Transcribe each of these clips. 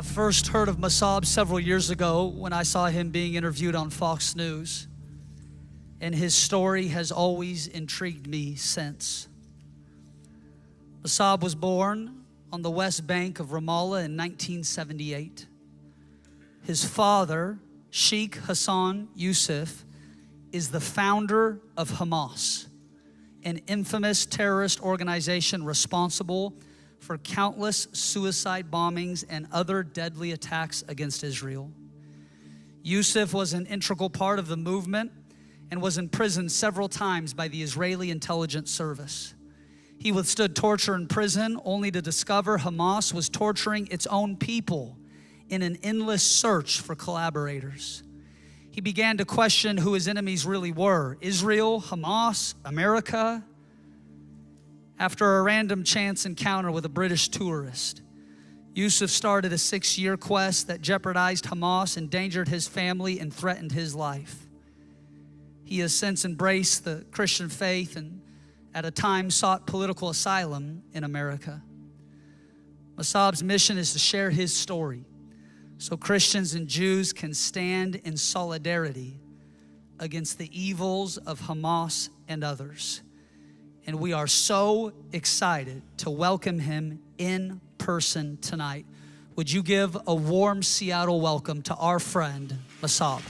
I first heard of Mosab several years ago when I saw him being interviewed on Fox News, and his story has always intrigued me since. Mosab was born on the West Bank of Ramallah in 1978. His father, Sheikh Hassan Yousef, is the founder of Hamas, an infamous terrorist organization responsible for countless suicide bombings and other deadly attacks against Israel. Yousef was an integral part of the movement and was imprisoned several times by the Israeli intelligence service. He withstood torture in prison only to discover Hamas was torturing its own people in an endless search for collaborators. He began to question who his enemies really were: Israel, Hamas, America. After a random chance encounter with a British tourist, Yousef started a 6-year quest that jeopardized Hamas, endangered his family, and threatened his life. He has since embraced the Christian faith and at a time sought political asylum in America. Mosab's mission is to share his story so Christians and Jews can stand in solidarity against the evils of Hamas and others. And we are so excited to welcome him in person tonight. Would you give a warm Seattle welcome to our friend, Mosab?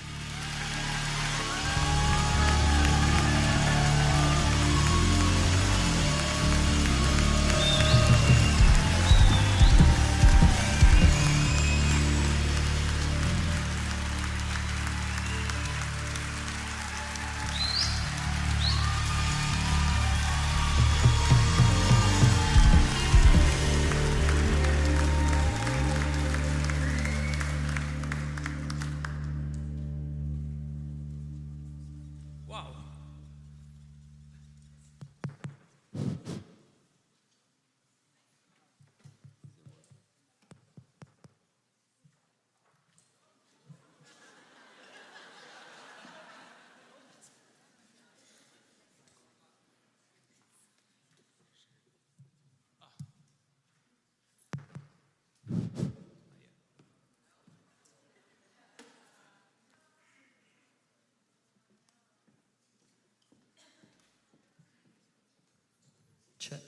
Check.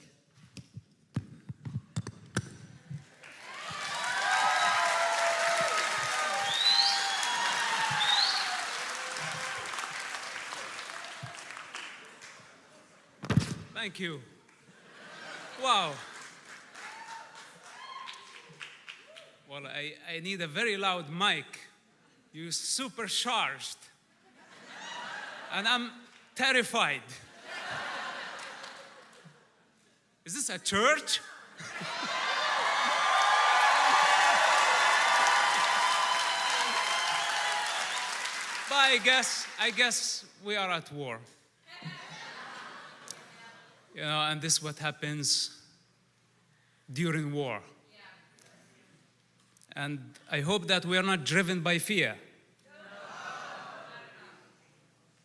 Thank you. Wow. Well, I need a very loud mic. You're supercharged. And I'm terrified. Is this a church? But I guess we are at war. You know, and this is what happens during war. And I hope that we are not driven by fear.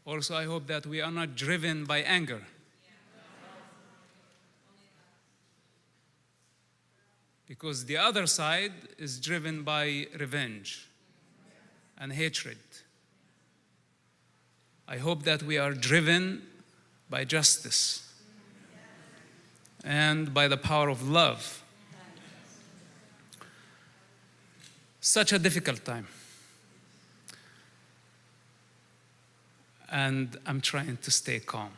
Also, I hope that we are not driven by anger. Because the other side is driven by revenge and hatred. I hope that we are driven by justice and by the power of love. Such a difficult time. And I'm trying to stay calm.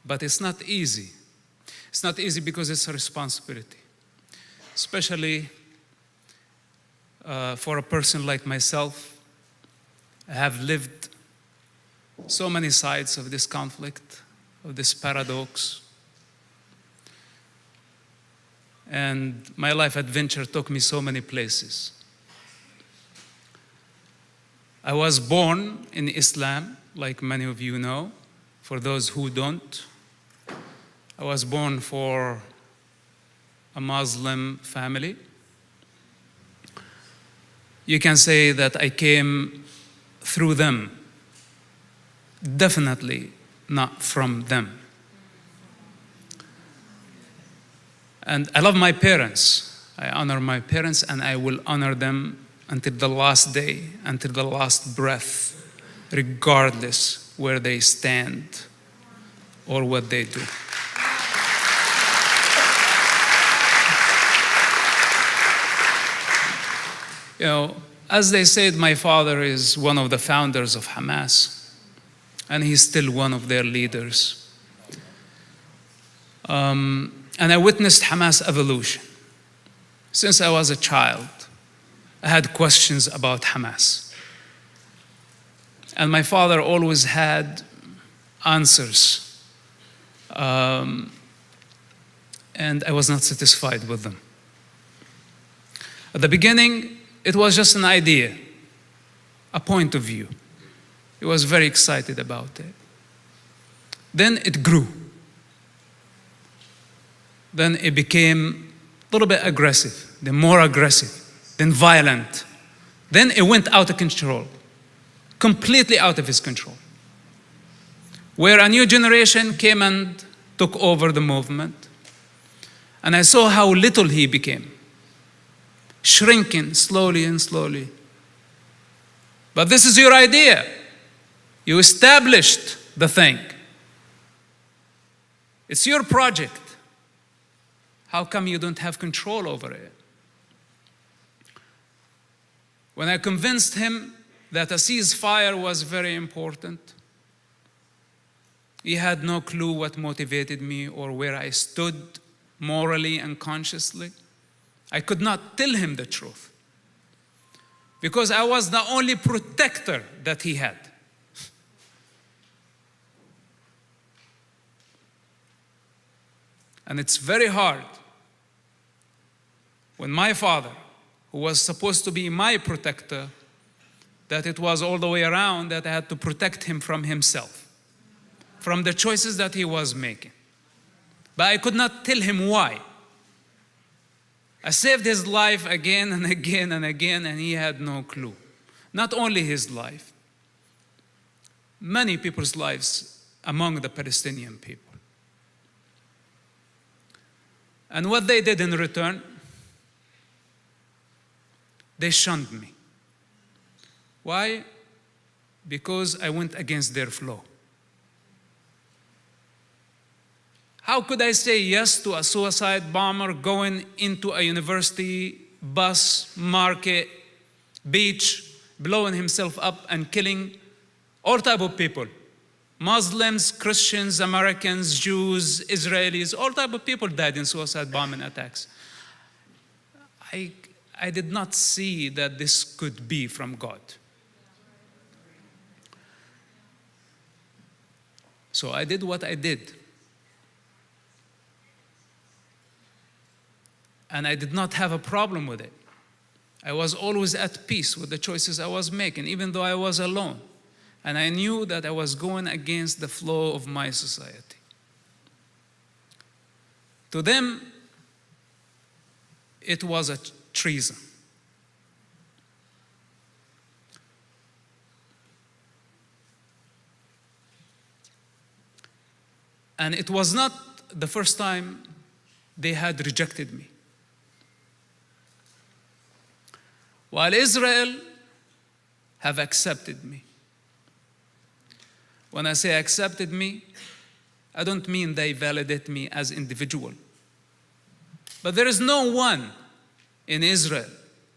But it's not easy. It's not easy because it's a responsibility, especially for a person like myself. I have lived so many sides of this conflict, of this paradox. And my life adventure took me so many places. I was born in Islam, like many of you know. For those who don't, I was born for a Muslim family. You can say that I came through them, definitely not from them. And I love my parents. I honor my parents, and I will honor them until the last day, until the last breath, regardless where they stand or what they do. You know, as they said, my father is one of the founders of Hamas, and he's still one of their leaders. And I witnessed Hamas evolution. Since I was a child, I had questions about Hamas. And my father always had answers. And I was not satisfied with them. At the beginning, it was just an idea, a point of view. He was very excited about it. Then it grew. Then it became a little bit aggressive, then more aggressive, then violent. Then it went out of control, completely out of his control. Where a new generation came and took over the movement. And I saw how little he became, shrinking slowly and slowly. But this is your idea. You established the thing. It's your project. How come you don't have control over it? When I convinced him that a ceasefire was very important, he had no clue what motivated me or where I stood morally and consciously. I could not tell him the truth because I was the only protector that he had. And it's very hard when my father, who was supposed to be my protector, that it was all the way around that I had to protect him from himself, from the choices that he was making. But I could not tell him why. I saved his life again and again and again, and he had no clue. Not only his life, many people's lives among the Palestinian people. And what they did in return, they shunned me. Why? Because I went against their flow. How could I say yes to a suicide bomber going into a university, bus, market, beach, blowing himself up and killing all type of people? Muslims, Christians, Americans, Jews, Israelis, all type of people died in suicide bombing attacks. I did not see that this could be from God. So I did what I did. And I did not have a problem with it. I was always at peace with the choices I was making, even though I was alone. And I knew that I was going against the flow of my society. To them, it was a treason. And it was not the first time they had rejected me. While Israel have accepted me. When I say accepted me, I don't mean they validate me as individual. But there is no one in Israel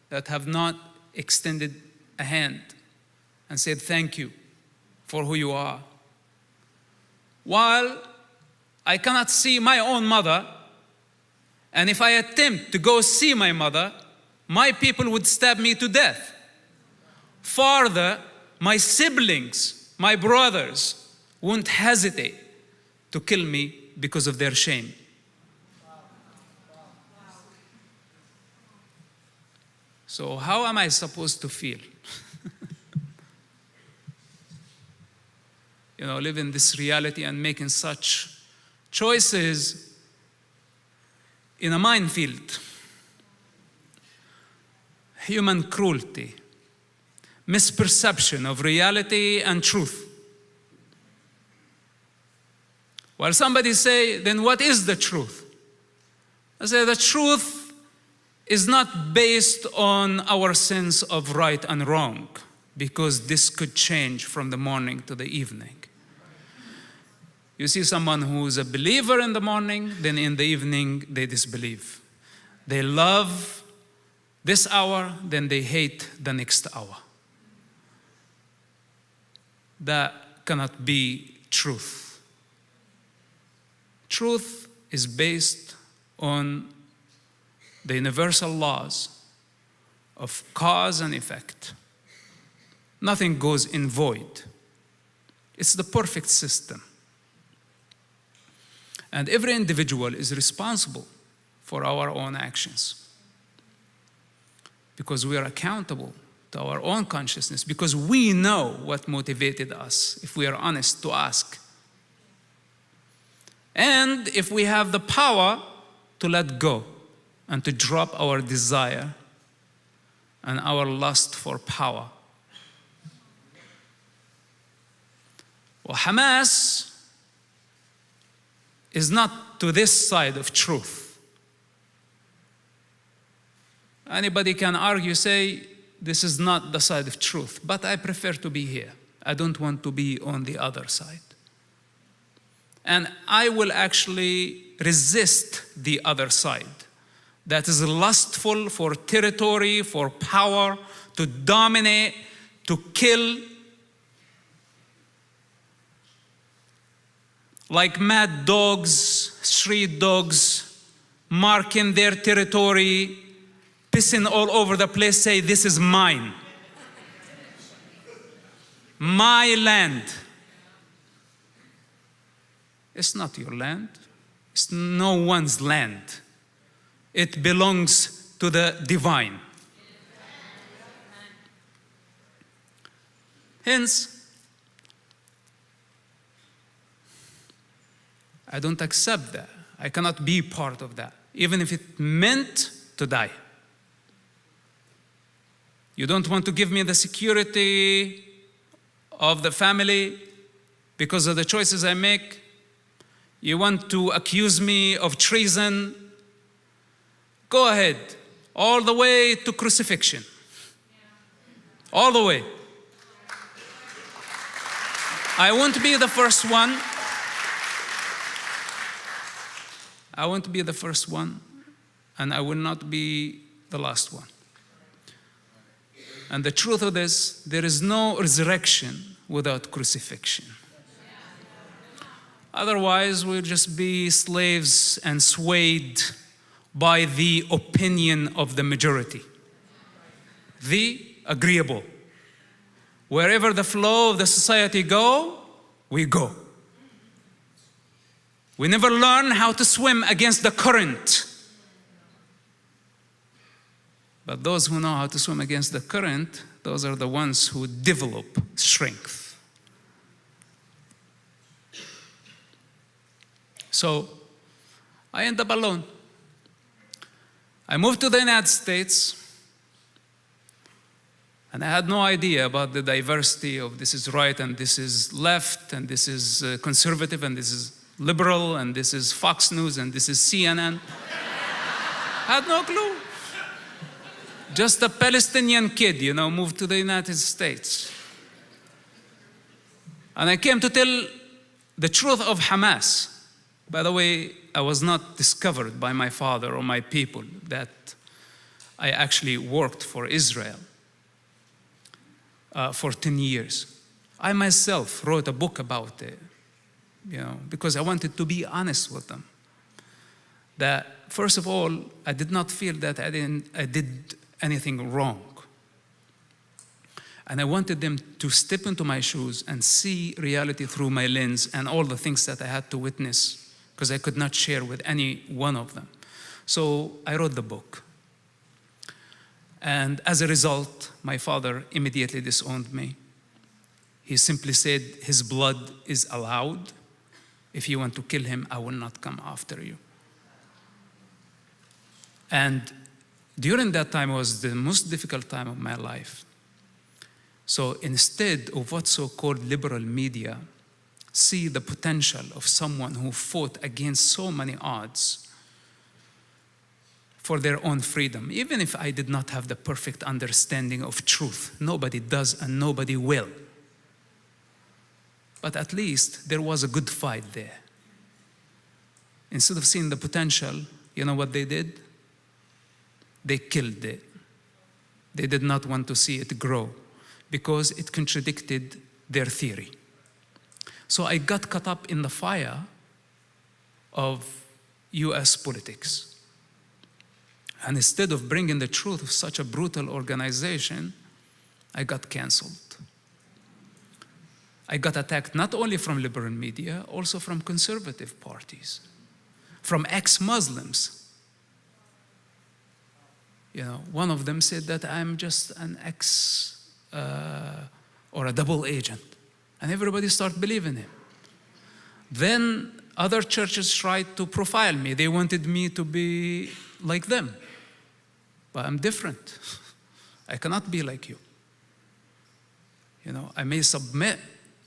that have not extended a hand and said thank you for who you are. While I cannot see my own mother, and if I attempt to go see my mother, my people would stab me to death. Farther, my siblings, my brothers, won't hesitate to kill me because of their shame. So how am I supposed to feel? Living this reality and making such choices in a minefield. Human cruelty, misperception of reality and truth. While somebody say, then what is the truth? I say the truth is not based on our sense of right and wrong, because this could change from the morning to the evening. You see someone who's a believer in the morning, then in the evening they disbelieve. They love this hour, then they hate the next hour. That cannot be truth. Truth is based on the universal laws of cause and effect. Nothing goes in void. It's the perfect system. And every individual is responsible for our own actions, because we are accountable to our own consciousness, because we know what motivated us, if we are honest to ask. And if we have the power to let go and to drop our desire and our lust for power. Well, Hamas is not to this side of truth. Anybody can argue, say, this is not the side of truth, but I prefer to be here. I don't want to be on the other side. And I will actually resist the other side that is lustful for territory, for power, to dominate, to kill, like mad dogs, street dogs, marking their territory, pissing all over the place, say, this is mine. My land. It's not your land. It's no one's land. It belongs to the divine. Hence, I don't accept that. I cannot be part of that, even if it meant to die. You don't want to give me the security of the family because of the choices I make. You want to accuse me of treason. Go ahead, all the way to crucifixion. All the way. I won't be the first one. I won't be the first one, and I will not be the last one. And the truth of this, there is no resurrection without crucifixion. Otherwise, we'll just be slaves and swayed by the opinion of the majority, the agreeable. Wherever the flow of the society go, we go. We never learn how to swim against the current. But those who know how to swim against the current, those are the ones who develop strength. So I end up alone. I moved to the United States, and I had no idea about the diversity of this is right and this is left and this is conservative and this is liberal and this is Fox News and this is CNN. I had no clue. Just a Palestinian kid, moved to the United States. And I came to tell the truth of Hamas. By the way, I was not discovered by my father or my people that I actually worked for Israel for 10 years. I myself wrote a book about it, because I wanted to be honest with them. That, first of all, I did not feel that I did anything wrong. And I wanted them to step into my shoes and see reality through my lens and all the things that I had to witness, because I could not share with any one of them. So I wrote the book. And as a result, my father immediately disowned me. He simply said, his blood is allowed. If you want to kill him, I will not come after you. And during that time was the most difficult time of my life. So instead of what so-called liberal media see the potential of someone who fought against so many odds for their own freedom, even if I did not have the perfect understanding of truth. Nobody does and nobody will. But at least there was a good fight there. Instead of seeing the potential, you know what they did? They killed it. They did not want to see it grow because it contradicted their theory. So I got caught up in the fire of US politics. And instead of bringing the truth of such a brutal organization, I got canceled. I got attacked not only from liberal media, also from conservative parties, from ex-Muslims. You know, one of them said that I'm just an or a double agent. And everybody started believing him. Then other churches tried to profile me. They wanted me to be like them. But I'm different. I cannot be like you. You know, I may submit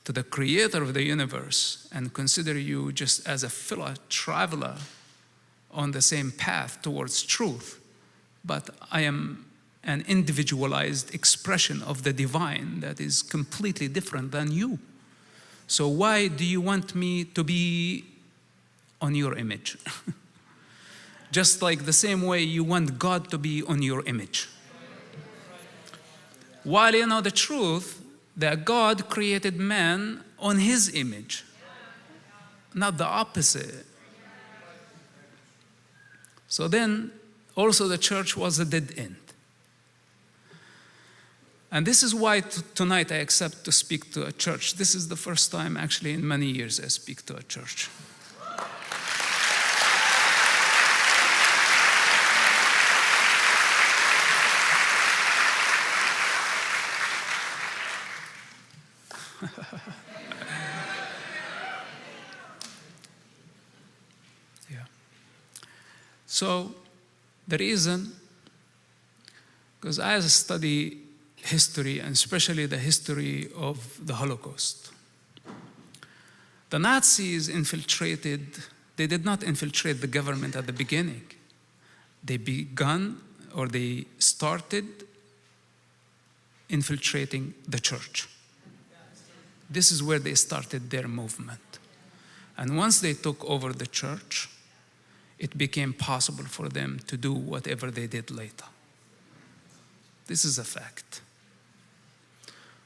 to the creator of the universe and consider you just as a fellow traveler on the same path towards truth. But I am an individualized expression of the divine that is completely different than you. So why do you want me to be on your image? Just like the same way you want God to be on your image. While you know the truth that God created man on his image, not the opposite. So then also the church was a dead end. And this is why tonight I accept to speak to a church. This is the first time actually in many years I speak to a church. Yeah. So the reason, because I study history, and especially the history of the Holocaust. The Nazis infiltrated, they did not infiltrate the government at the beginning. They started infiltrating the church. This is where they started their movement. And once they took over the church, it became possible for them to do whatever they did later. This is a fact.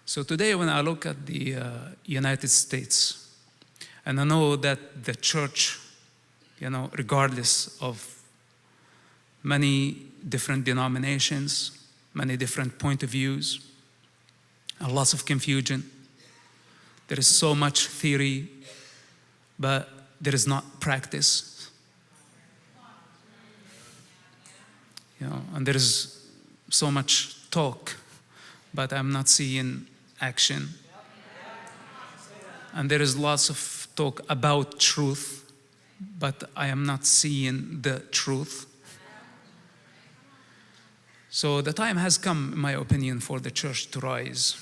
So today when I look at the United States, and I know that the church, you know, regardless of many different denominations, many different point of views, and lots of confusion, there is so much theory, but there is not practice. You know, and there is so much talk, but I'm not seeing action. And there is lots of talk about truth, but I am not seeing the truth. So the time has come, in my opinion, for the church to rise.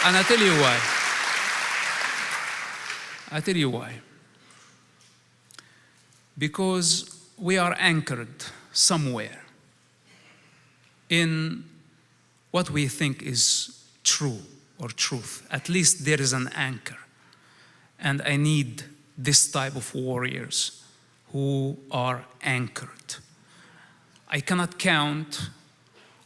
And I tell you why. I tell you why. Because we are anchored somewhere in what we think is true or truth. At least there is an anchor. And I need this type of warriors who are anchored. I cannot count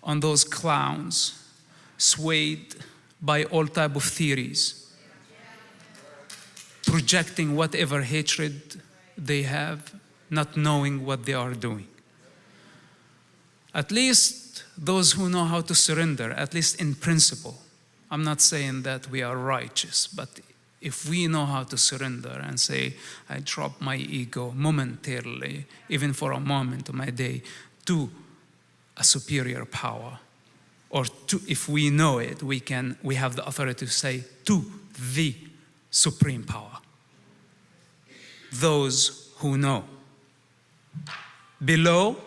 on those clowns swayed by all type of theories, projecting whatever hatred they have, not knowing what they are doing. At least those who know how to surrender, at least in principle. I'm not saying that we are righteous, but if we know how to surrender and say, I drop my ego momentarily, even for a moment of my day, to a superior power, or to, if we know it, we have the authority to say, to the supreme power. Those who know. Below,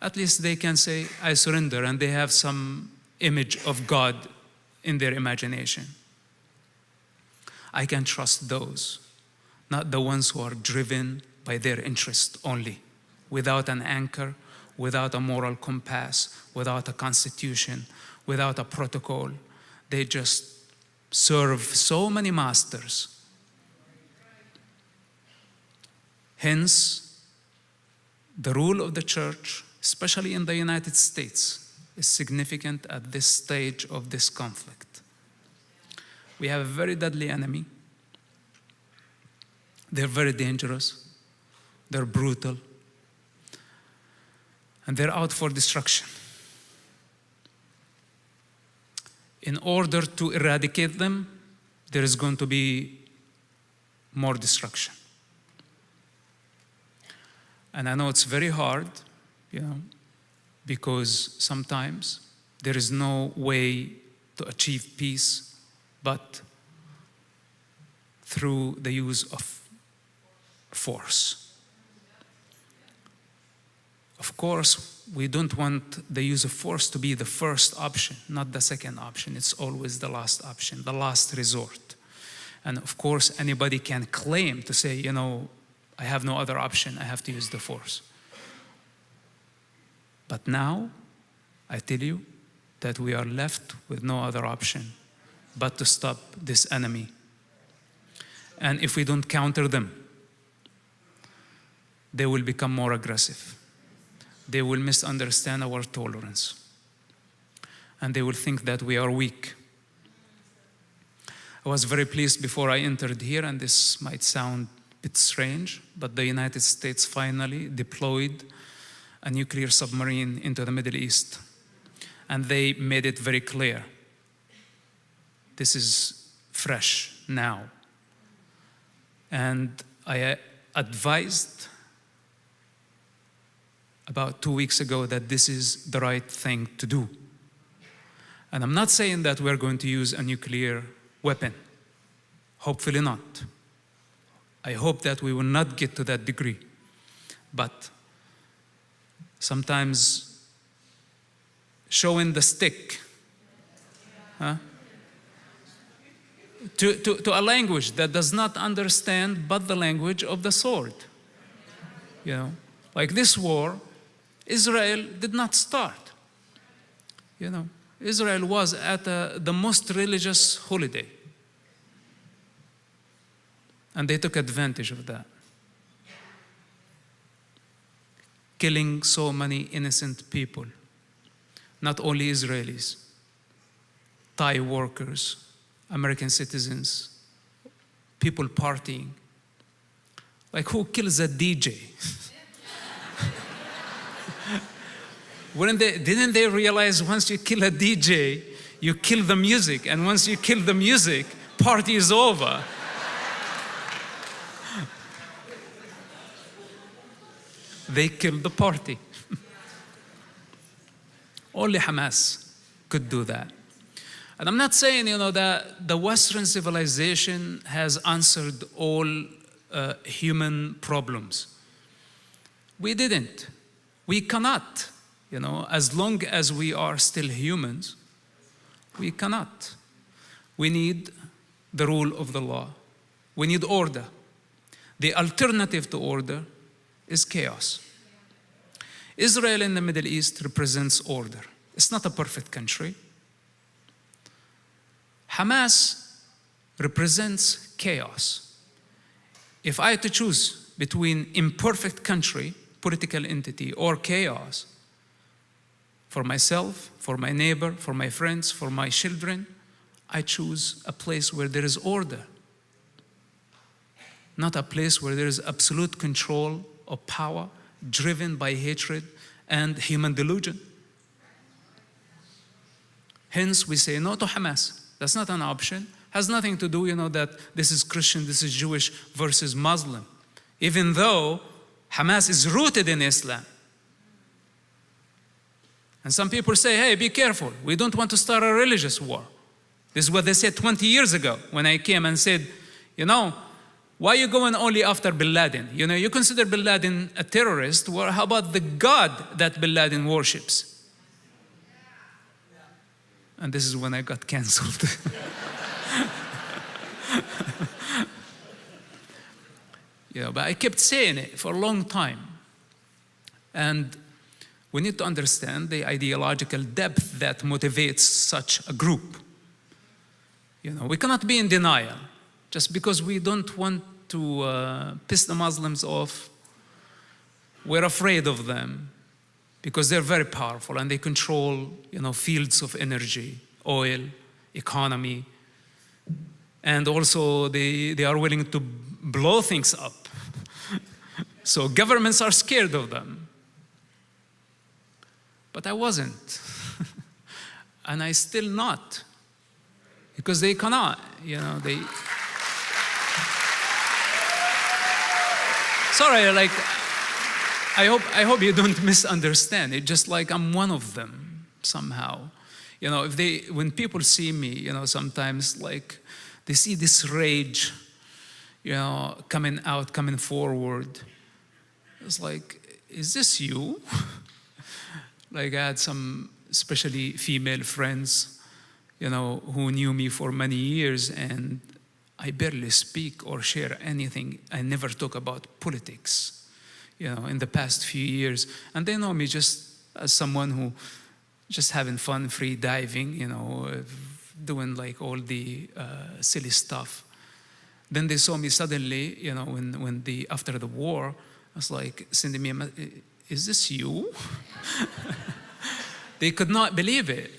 at least they can say, I surrender, and they have some image of God in their imagination. I can trust those, not the ones who are driven by their interest only, without an anchor, without a moral compass, without a constitution, without a protocol. They just serve so many masters. Hence, the role of the church, especially in the United States, is significant at this stage of this conflict. We have a very deadly enemy. They're very dangerous. They're brutal. And they're out for destruction. In order to eradicate them, there is going to be more destruction. And I know it's very hard, because sometimes there is no way to achieve peace but through the use of force. Of course, we don't want the use of force to be the first option, not the second option. It's always the last option, the last resort. And of course, anybody can claim to say, I have no other option, I have to use the force. But now, I tell you that we are left with no other option but to stop this enemy. And if we don't counter them, they will become more aggressive. They will misunderstand our tolerance. And they will think that we are weak. I was very pleased before I entered here, and this might sound a bit strange, but the United States finally deployed a nuclear submarine into the Middle East. And they made it very clear. This is fresh now. And I advised about 2 weeks ago that this is the right thing to do. And I'm not saying that we're going to use a nuclear weapon. Hopefully not. I hope that we will not get to that degree. But sometimes showing the stick to a language that does not understand but the language of the sword. Like this war, Israel did not start. Israel was at the most religious holiday. And they took advantage of that. Killing so many innocent people. Not only Israelis, Thai workers, American citizens, people partying. Like, who kills a DJ? Didn't they realize once you kill a DJ, you kill the music, and once you kill the music, party is over? They killed the party. Only Hamas could do that. And I'm not saying, that the Western civilization has answered all human problems. We didn't. We cannot. As long as we are still humans, we cannot. We need the rule of the law. We need order. The alternative to order is chaos. Israel in the Middle East represents order. It's not a perfect country. Hamas represents chaos. If I had to choose between imperfect country, political entity, or chaos, for myself, for my neighbor, for my friends, for my children, I choose a place where there is order. Not a place where there is absolute control of power, driven by hatred and human delusion. Hence, we say no to Hamas. That's not an option. Has nothing to do, that this is Christian, this is Jewish versus Muslim. Even though Hamas is rooted in Islam. And some people say, hey, be careful. We don't want to start a religious war. This is what they said 20 years ago when I came and said, why are you going only after bin Laden? You consider bin Laden a terrorist. Well, how about the God that bin Laden worships? And this is when I got canceled. But I kept saying it for a long time. And we need to understand the ideological depth that motivates such a group. We cannot be in denial just because we don't want to piss the Muslims off. We're afraid of them because they're very powerful and they control, fields of energy, oil, economy, and also they are willing to blow things up. So governments are scared of them. But I wasn't. And I still not. Because they cannot, they... Sorry, I hope you don't misunderstand. It's just like I'm one of them somehow. When people see me, sometimes they see this rage, coming forward. It's like, is this you? I had some especially female friends, who knew me for many years, and I barely speak or share anything. I never talk about politics, in the past few years. And they know me just as someone who just having fun, free diving, doing all the silly stuff. Then they saw me suddenly, after the war, I was like sending me a message, is this you? They could not believe it.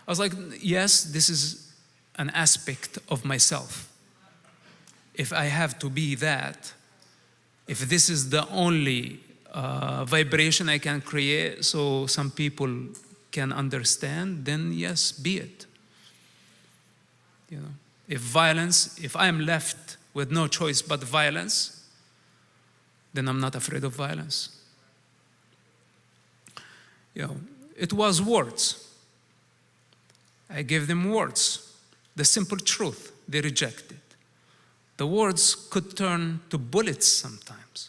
I was like, yes, this is an aspect of myself. If I have to be that, if this is the only vibration I can create so some people can understand, then yes, be it. If I am left with no choice but violence, then I'm not afraid of violence. It was words. I gave them words, the simple truth. They rejected. The words could turn to bullets sometimes,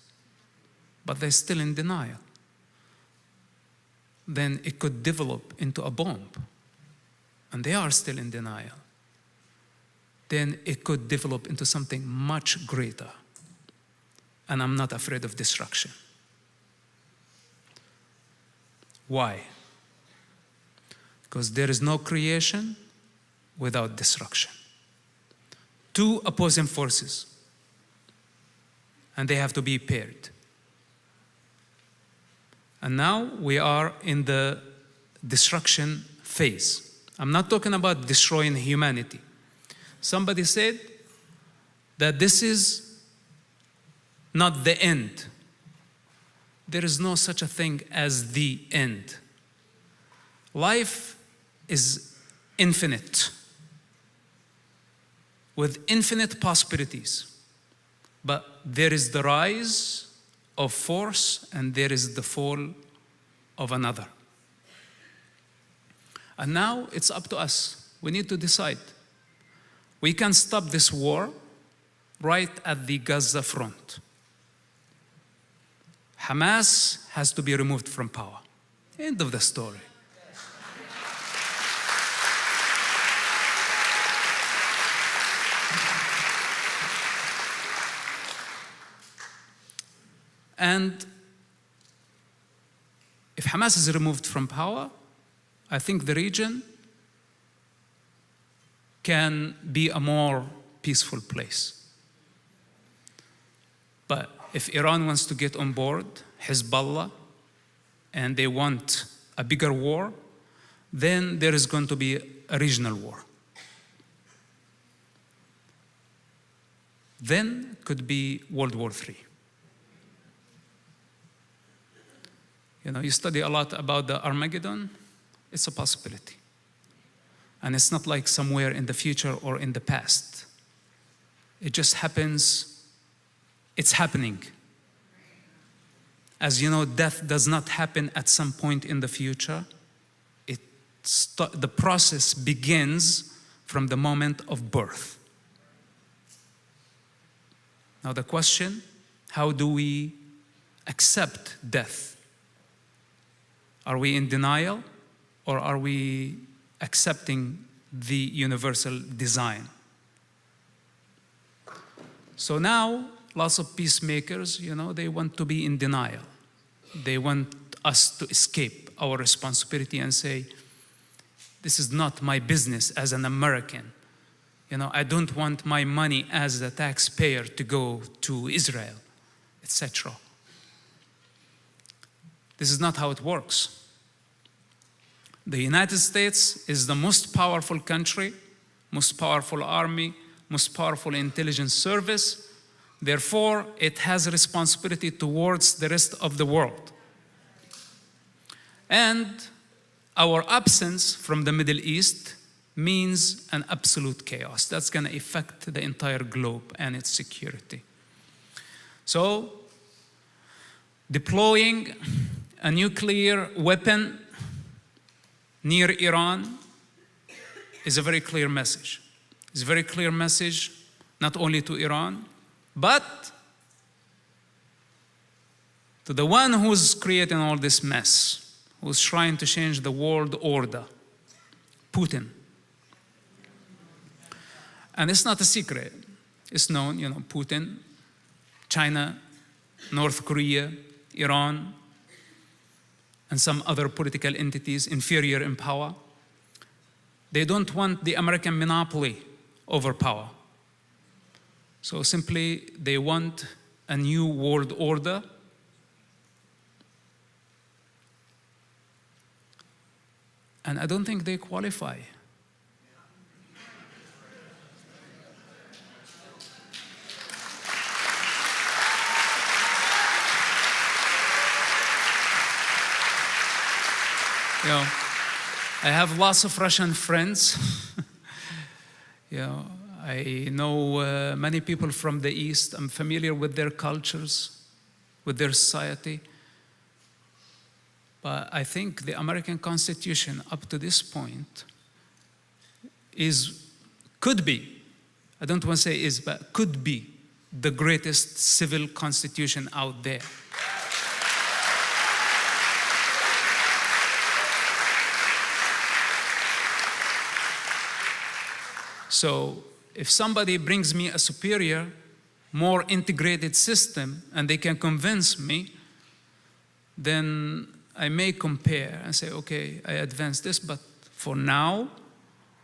but they're still in denial. Then it could develop into a bomb, and they are still in denial. Then it could develop into something much greater, and I'm not afraid of destruction. Why? Because there is no creation without destruction. Two opposing forces, and they have to be paired. And now we are in the destruction phase. I'm not talking about destroying humanity. Somebody said that this is not the end. There is no such a thing as the end. Life is infinite, with infinite possibilities. But there is the rise of force and there is the fall of another. And now it's up to us. We need to decide. We can stop this war right at the Gaza front. Hamas has to be removed from power. End of the story. And if Hamas is removed from power, I think the region can be a more peaceful place. But if Iran wants to get on board, Hezbollah, and they want a bigger war, then there is going to be a regional war. Then could be World War III. You study a lot about the Armageddon. It's a possibility. And it's not like somewhere in the future or in the past. It just happens. It's happening. As you know, death does not happen at some point in the future. The process begins from the moment of birth. Now the question, how do we accept death? Are we in denial, or are we accepting the universal design? So now, lots of peacemakers, they want to be in denial. They want us to escape our responsibility and say, this is not my business as an American. I don't want my money as a taxpayer to go to Israel, etc. This is not how it works. The United States is the most powerful country, most powerful army, most powerful intelligence service. Therefore, it has a responsibility towards the rest of the world. And our absence from the Middle East means an absolute chaos. That's going to affect the entire globe and its security. So, deploying a nuclear weapon near Iran is a very clear message. It's a very clear message not only to Iran, but to the one who's creating all this mess, who's trying to change the world order, Putin. And it's not a secret. It's known, Putin, China, North Korea, Iran, and some other political entities inferior in power. They don't want the American monopoly over power. So simply, they want a new world order. And I don't think they qualify. I have lots of Russian friends. I know many people from the East. I'm familiar with their cultures, with their society. But I think the American Constitution, up to this point, could be, I don't want to say is, but could be the greatest civil constitution out there. So if somebody brings me a superior, more integrated system, and they can convince me, then I may compare and say, okay, I advanced this, but for now,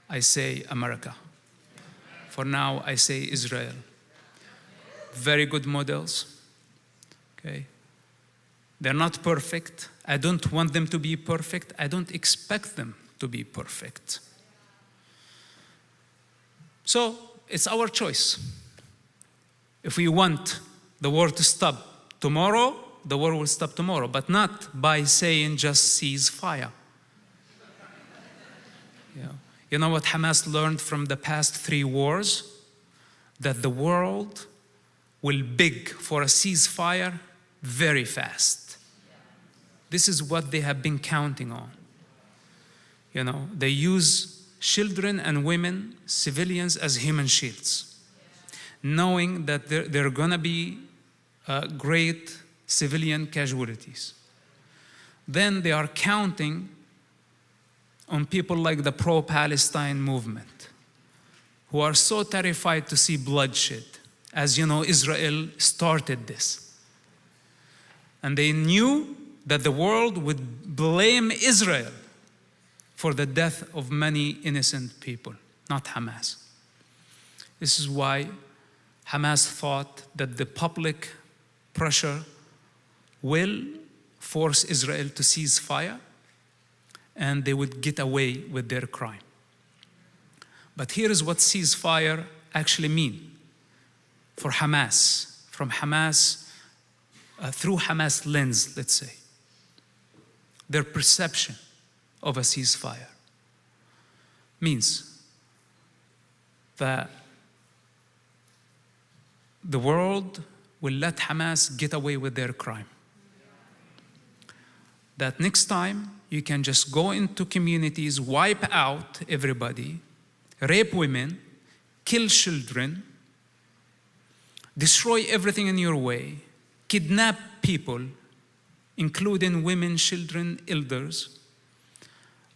I say America. For now, I say Israel. Very good models, okay? They're not perfect. I don't want them to be perfect. I don't expect them to be perfect. So it's our choice. If we want the war to stop tomorrow, the war will stop tomorrow, but not by saying just cease fire. You know what Hamas learned from the past 3 wars? That the world will beg for a ceasefire very fast. This is what they have been counting on. They use children and women, civilians, as human shields, knowing that there are going to be great civilian casualties. Then they are counting on people like the pro-Palestine movement, who are so terrified to see bloodshed. As you know, Israel started this. And they knew that the world would blame Israel for the death of many innocent people, not Hamas. This is why Hamas thought that the public pressure will force Israel to cease fire, and they would get away with their crime. But here is what ceasefire actually means for Hamas, from Hamas, through Hamas lens, let's say. Their perception of a ceasefire means that the world will let Hamas get away with their crime. That next time you can just go into communities, wipe out everybody, rape women, kill children, destroy everything in your way, kidnap people, including women, children, elders,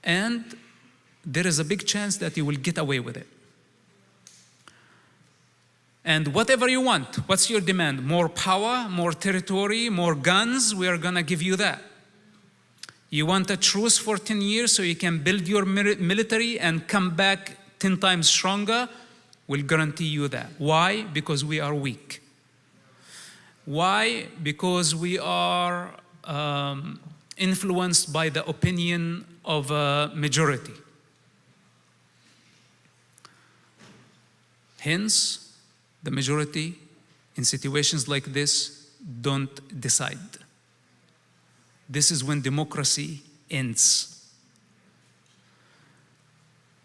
and there is a big chance that you will get away with it. And whatever you want, what's your demand? More power, more territory, more guns, we are gonna give you that. You want a truce for 10 years so you can build your military and come back 10 times stronger? We'll guarantee you that. Why? Because we are weak. Why? Because we are influenced by the opinion of a majority. Hence, the majority in situations like this don't decide. This is when democracy ends.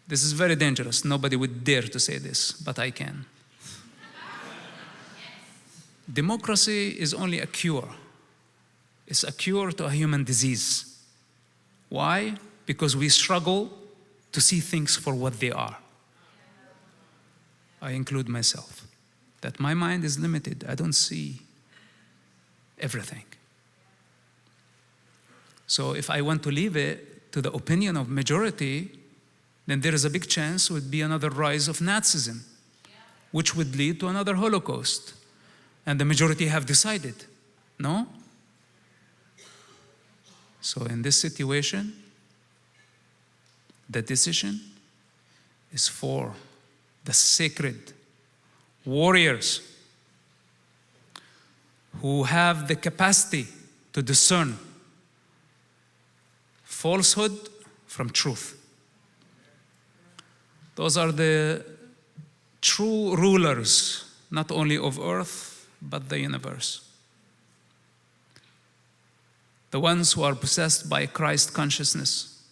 This is very dangerous. Nobody would dare to say this, but I can. Democracy is only a cure. It's a cure to a human disease. Why? Because we struggle to see things for what they are. I include myself. That my mind is limited. I don't see everything. So if I want to leave it to the opinion of majority, then there is a big chance would be another rise of Nazism, which would lead to another Holocaust. And the majority have decided, no? So in this situation, the decision is for the sacred warriors who have the capacity to discern falsehood from truth. Those are the true rulers, not only of earth, but the universe. The ones who are possessed by Christ consciousness,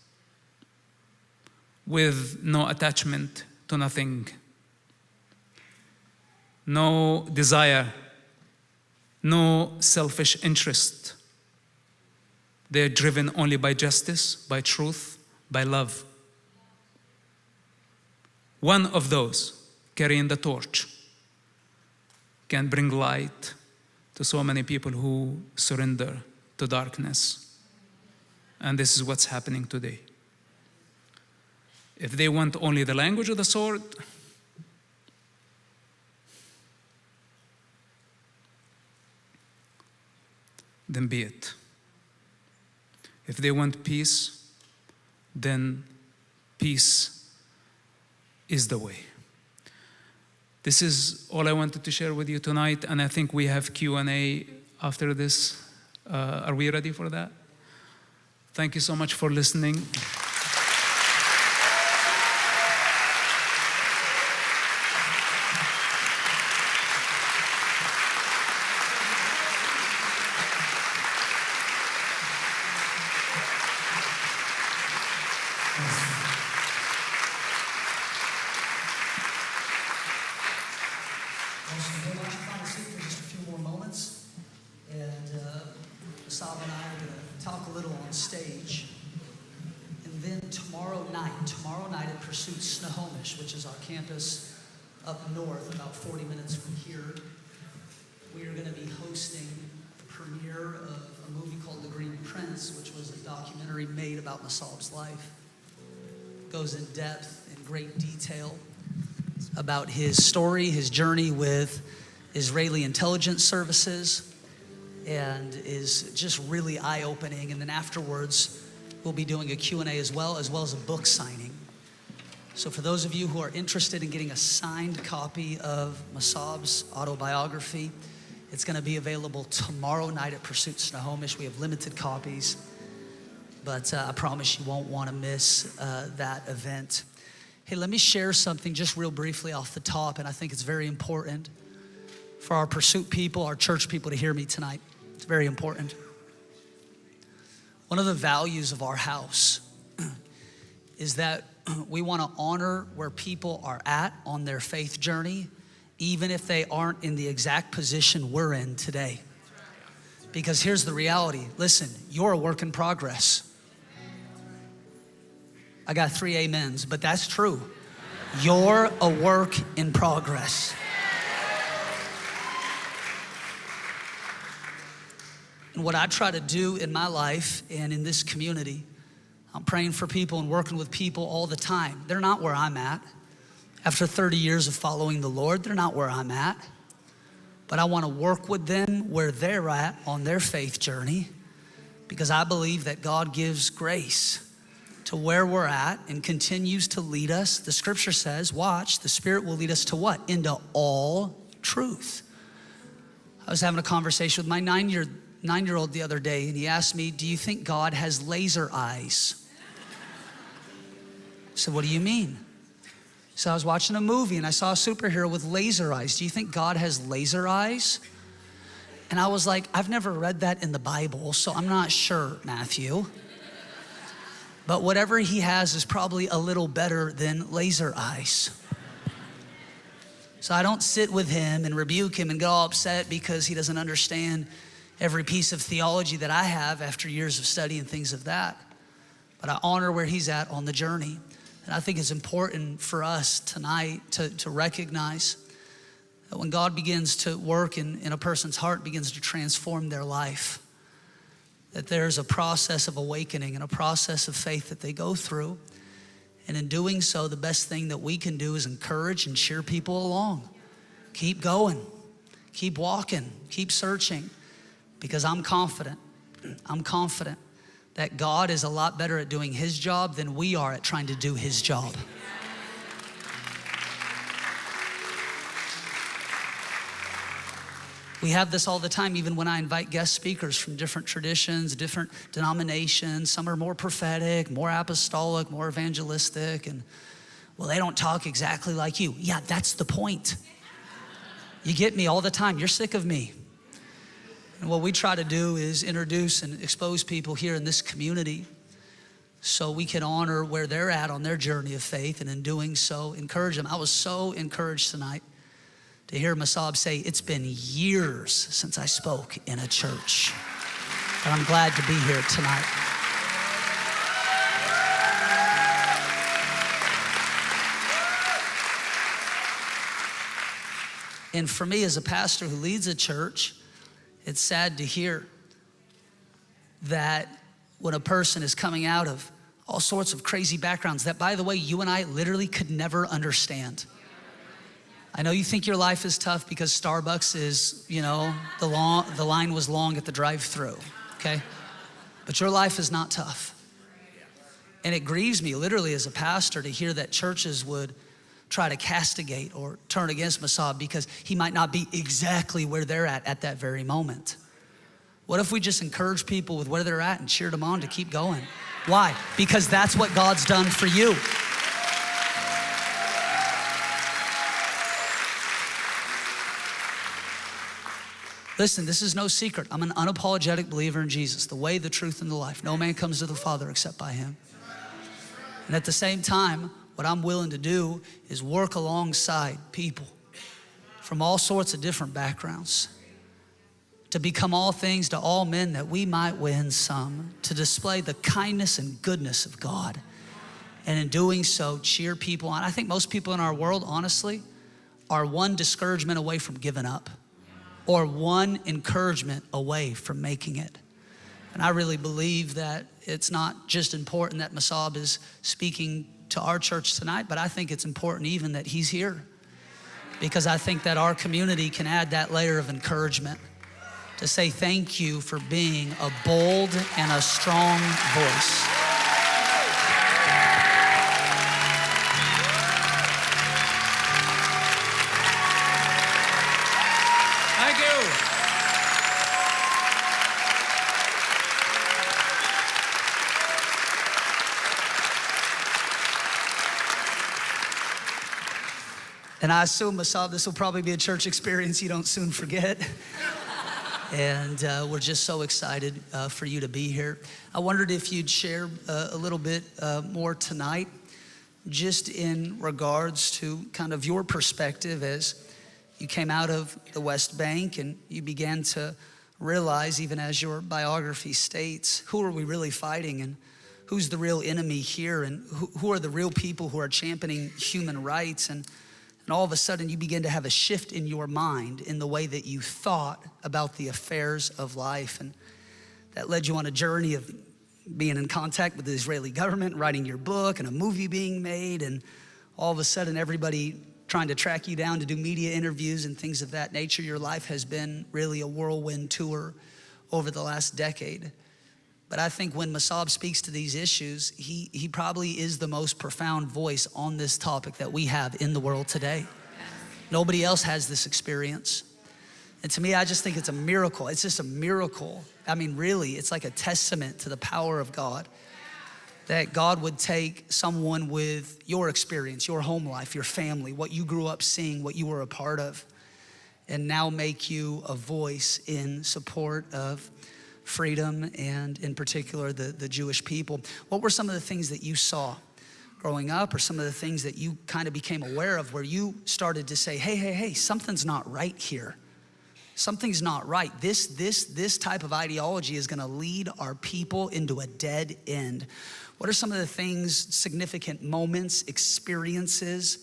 with no attachment to nothing, no desire, no selfish interest. They're driven only by justice, by truth, by love. One of those carrying the torch can bring light to so many people who surrender to darkness. And this is what's happening today. If they want only the language of the sword, then be it. If they want peace, then peace is the way. This is all I wanted to share with you tonight, and I think we have Q&A after this. Are we ready for that? Thank you so much for listening. Mosab and I are going to talk a little on stage. And then tomorrow night at Pursuit Snohomish, which is our campus up north, about 40 minutes from here, we are going to be hosting the premiere of a movie called The Green Prince, which was a documentary made about Mosab's life. It goes in depth, in great detail, about his story, his journey with Israeli intelligence services, and is just really eye-opening. And then afterwards, we'll be doing a Q&A as well as a book signing. So for those of you who are interested in getting a signed copy of Mosab's autobiography, it's going to be available tomorrow night at Pursuit Snohomish. We have limited copies, but I promise you won't want to miss that event. Hey, let me share something just real briefly off the top, and I think it's very important for our Pursuit people, our church people to hear me tonight. It's very important. One of the values of our house is that we want to honor where people are at on their faith journey, even if they aren't in the exact position we're in today. Because here's the reality. Listen, you're a work in progress. I got 3 amens, but that's true. You're a work in progress. And what I try to do in my life and in this community, I'm praying for people and working with people all the time. They're not where I'm at. After 30 years of following the Lord, they're not where I'm at. But I want to work with them where they're at on their faith journey, because I believe that God gives grace to where we're at and continues to lead us. The scripture says, watch, the Spirit will lead us to what? Into all truth. I was having a conversation with my nine-year-old the other day, and he asked me, do you think God has laser eyes? I said, what do you mean? So I was watching a movie and I saw a superhero with laser eyes. Do you think God has laser eyes? And I was like, I've never read that in the Bible, so I'm not sure, Matthew. But whatever he has is probably a little better than laser eyes. So I don't sit with him and rebuke him and get all upset because he doesn't understand every piece of theology that I have after years of study and things of that. But I honor where he's at on the journey. And I think it's important for us tonight to recognize that when God begins to work in a person's heart, begins to transform their life, that there's a process of awakening and a process of faith that they go through. And in doing so, the best thing that we can do is encourage and cheer people along. Keep going, keep walking, keep searching, because I'm confident that God is a lot better at doing his job than we are at trying to do his job. We have this all the time, even when I invite guest speakers from different traditions, different denominations. Some are more prophetic, more apostolic, more evangelistic, and well, they don't talk exactly like you. Yeah, that's the point. You get me all the time. You're sick of me. And what we try to do is introduce and expose people here in this community so we can honor where they're at on their journey of faith, and in doing so, encourage them. I was so encouraged tonight to hear Mosab say, it's been years since I spoke in a church. And I'm glad to be here tonight. And for me as a pastor who leads a church, it's sad to hear that when a person is coming out of all sorts of crazy backgrounds that, by the way, you and I literally could never understand. I know you think your life is tough because Starbucks is, the line was long at the drive-thru, okay? But your life is not tough. And it grieves me literally as a pastor to hear that churches would try to castigate or turn against Mosab because he might not be exactly where they're at that very moment. What if we just encourage people with where they're at and cheered them on to keep going? Why? Because that's what God's done for you. Listen, this is no secret. I'm an unapologetic believer in Jesus, the way, the truth, and the life. No man comes to the Father except by him. And at the same time, what I'm willing to do is work alongside people from all sorts of different backgrounds to become all things to all men that we might win some, to display the kindness and goodness of God. And in doing so, cheer people on. I think most people in our world, honestly, are one discouragement away from giving up or one encouragement away from making it. And I really believe that it's not just important that Mosab is speaking to our church tonight, but I think it's important even that he's here, because I think that our community can add that layer of encouragement to say thank you for being a bold and a strong voice. Thank you. And I assume, Mosab, this will probably be a church experience you don't soon forget. And we're just so excited for you to be here. I wondered if you'd share a little bit more tonight, just in regards to kind of your perspective as you came out of the West Bank and you began to realize, even as your biography states, who are we really fighting and who's the real enemy here, and who are the real people who are championing human rights. And all of a sudden you begin to have a shift in your mind in the way that you thought about the affairs of life. And that led you on a journey of being in contact with the Israeli government, writing your book, and a movie being made, and all of a sudden everybody trying to track you down to do media interviews and things of that nature. Your life has been really a whirlwind tour over the last decade. But I think when Mosab speaks to these issues, he probably is the most profound voice on this topic that we have in the world today. Nobody else has this experience. And to me, I just think it's a miracle. It's just a miracle. I mean, really, it's like a testament to the power of God, that God would take someone with your experience, your home life, your family, what you grew up seeing, what you were a part of, and now make you a voice in support of freedom and in particular the Jewish people. What were some of the things that you saw growing up, or some of the things that you kind of became aware of where you started to say, hey, something's not right here. Something's not right. This type of ideology is gonna lead our people into a dead end. What are some of the things, significant moments, experiences,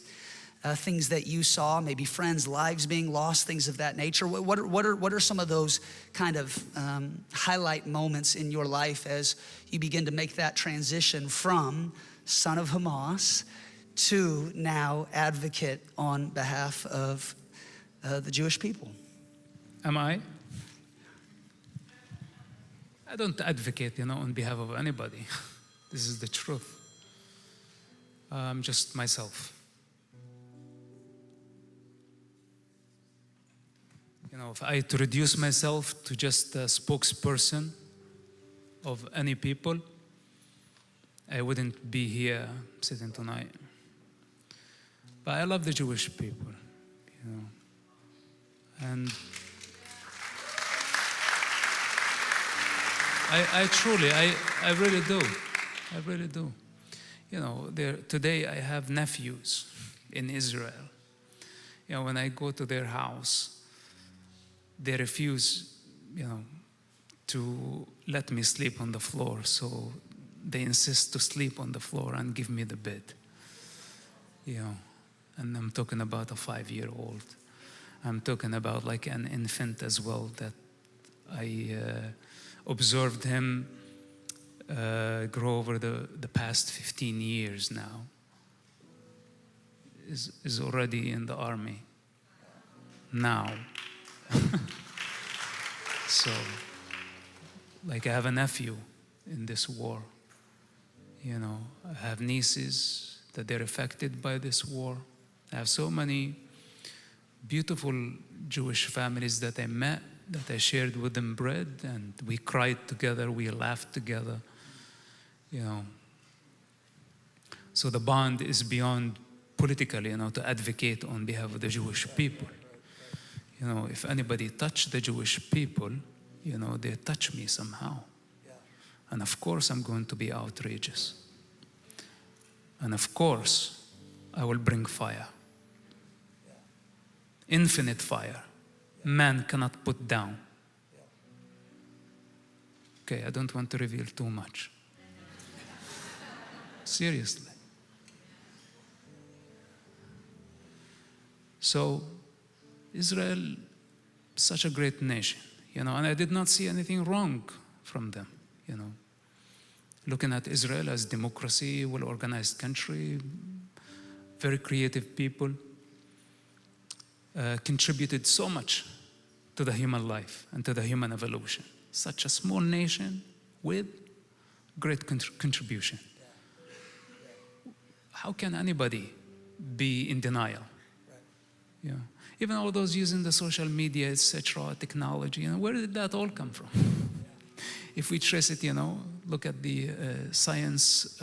things that you saw, maybe friends' lives being lost, things of that nature? What are some of those kind of highlight moments in your life as you begin to make that transition from son of Hamas to now advocate on behalf of the Jewish people? Am I? I don't advocate, on behalf of anybody. This is the truth. I'm just myself. If I introduce myself to just a spokesperson of any people, I wouldn't be here sitting tonight. But I love the Jewish people, and I truly, I really do. I really do. Today I have nephews in Israel. When I go to their house, they refuse, to let me sleep on the floor. So they insist to sleep on the floor and give me the bed. And I'm talking about a 5-year-old. I'm talking about like an infant as well, that I observed him grow over the past 15 years now. Is already in the army now. So, like, I have a nephew in this war. I have nieces that they're affected by this war. I have so many beautiful Jewish families that I met, that I shared with them bread, and we cried together, we laughed together. So the bond is beyond political, to advocate on behalf of the Jewish people. If anybody touch the Jewish people, they touch me somehow. And of course, I'm going to be outrageous. And of course, I will bring fire. Infinite fire. Man cannot put down. Okay, I don't want to reveal too much. Seriously. So, Israel, such a great nation, and I did not see anything wrong from them, Looking at Israel as democracy, well-organized country, very creative people, contributed so much to the human life and to the human evolution. Such a small nation with great contribution. How can anybody be in denial? Even all those using the social media, etc., technology, where did that all come from? If we trace it, look at the science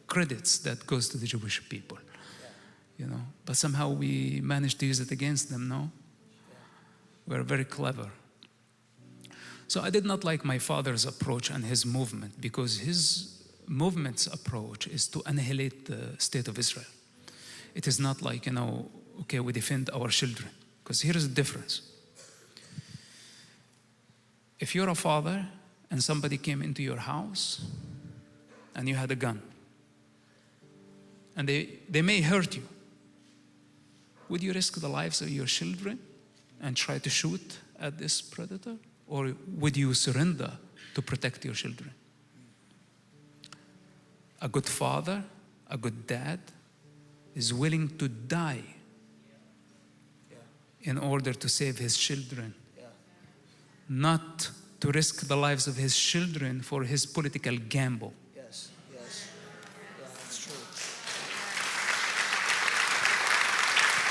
credits that goes to the Jewish people, But somehow we managed to use it against them, no? We're very clever. So I did not like my father's approach and his movement, because his movement's approach is to annihilate the state of Israel. It is not like, okay, we defend our children. Because here is the difference. If you're a father and somebody came into your house and you had a gun, and they may hurt you, would you risk the lives of your children and try to shoot at this predator? Or would you surrender to protect your children? A good father, a good dad, is willing to die in order to save his children, not to risk the lives of his children for his political gamble. Yes, yes. Yeah, that's true.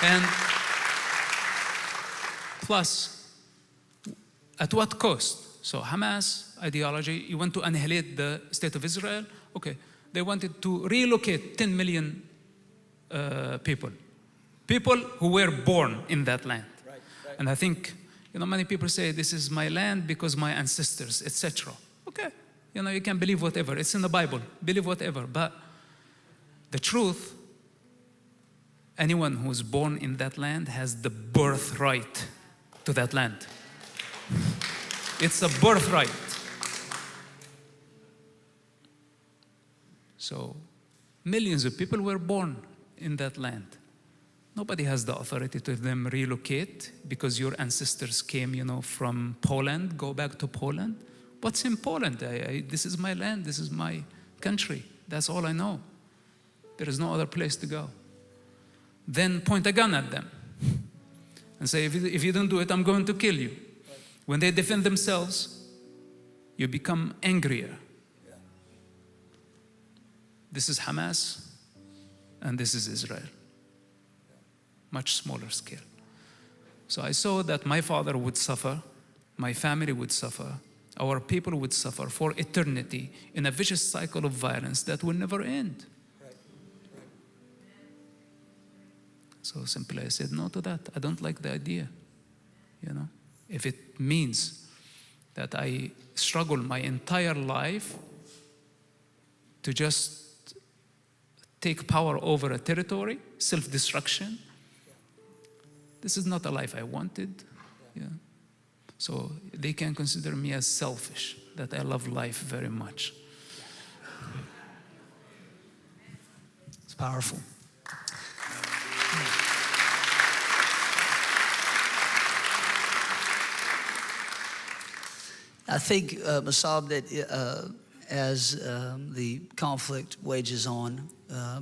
And plus, at what cost? So Hamas ideology, you want to annihilate the state of Israel? Okay, they wanted to relocate 10 million people who were born in that land. Right. And I think, many people say this is my land because my ancestors, etc. Okay, you can believe whatever. It's in the Bible. Believe whatever. But the truth, anyone who's born in that land has the birthright to that land. It's a birthright. So millions of people were born in that land. Nobody has the authority to them relocate because your ancestors came, from Poland, go back to Poland. What's in Poland? This is my land, this is my country. That's all I know. There is no other place to go. Then point a gun at them and say, if you don't do it, I'm going to kill you. When they defend themselves, you become angrier. This is Hamas, and this is Israel. Much smaller scale. So I saw that my father would suffer, my family would suffer, our people would suffer for eternity in a vicious cycle of violence that will never end. So simply I said no to that. I don't like the idea. If it means that I struggle my entire life to just take power over a territory, self-destruction, this is not a life I wanted. So they can consider me as selfish, that I love life very much. It's powerful. I think, Mosab, that as the conflict wages on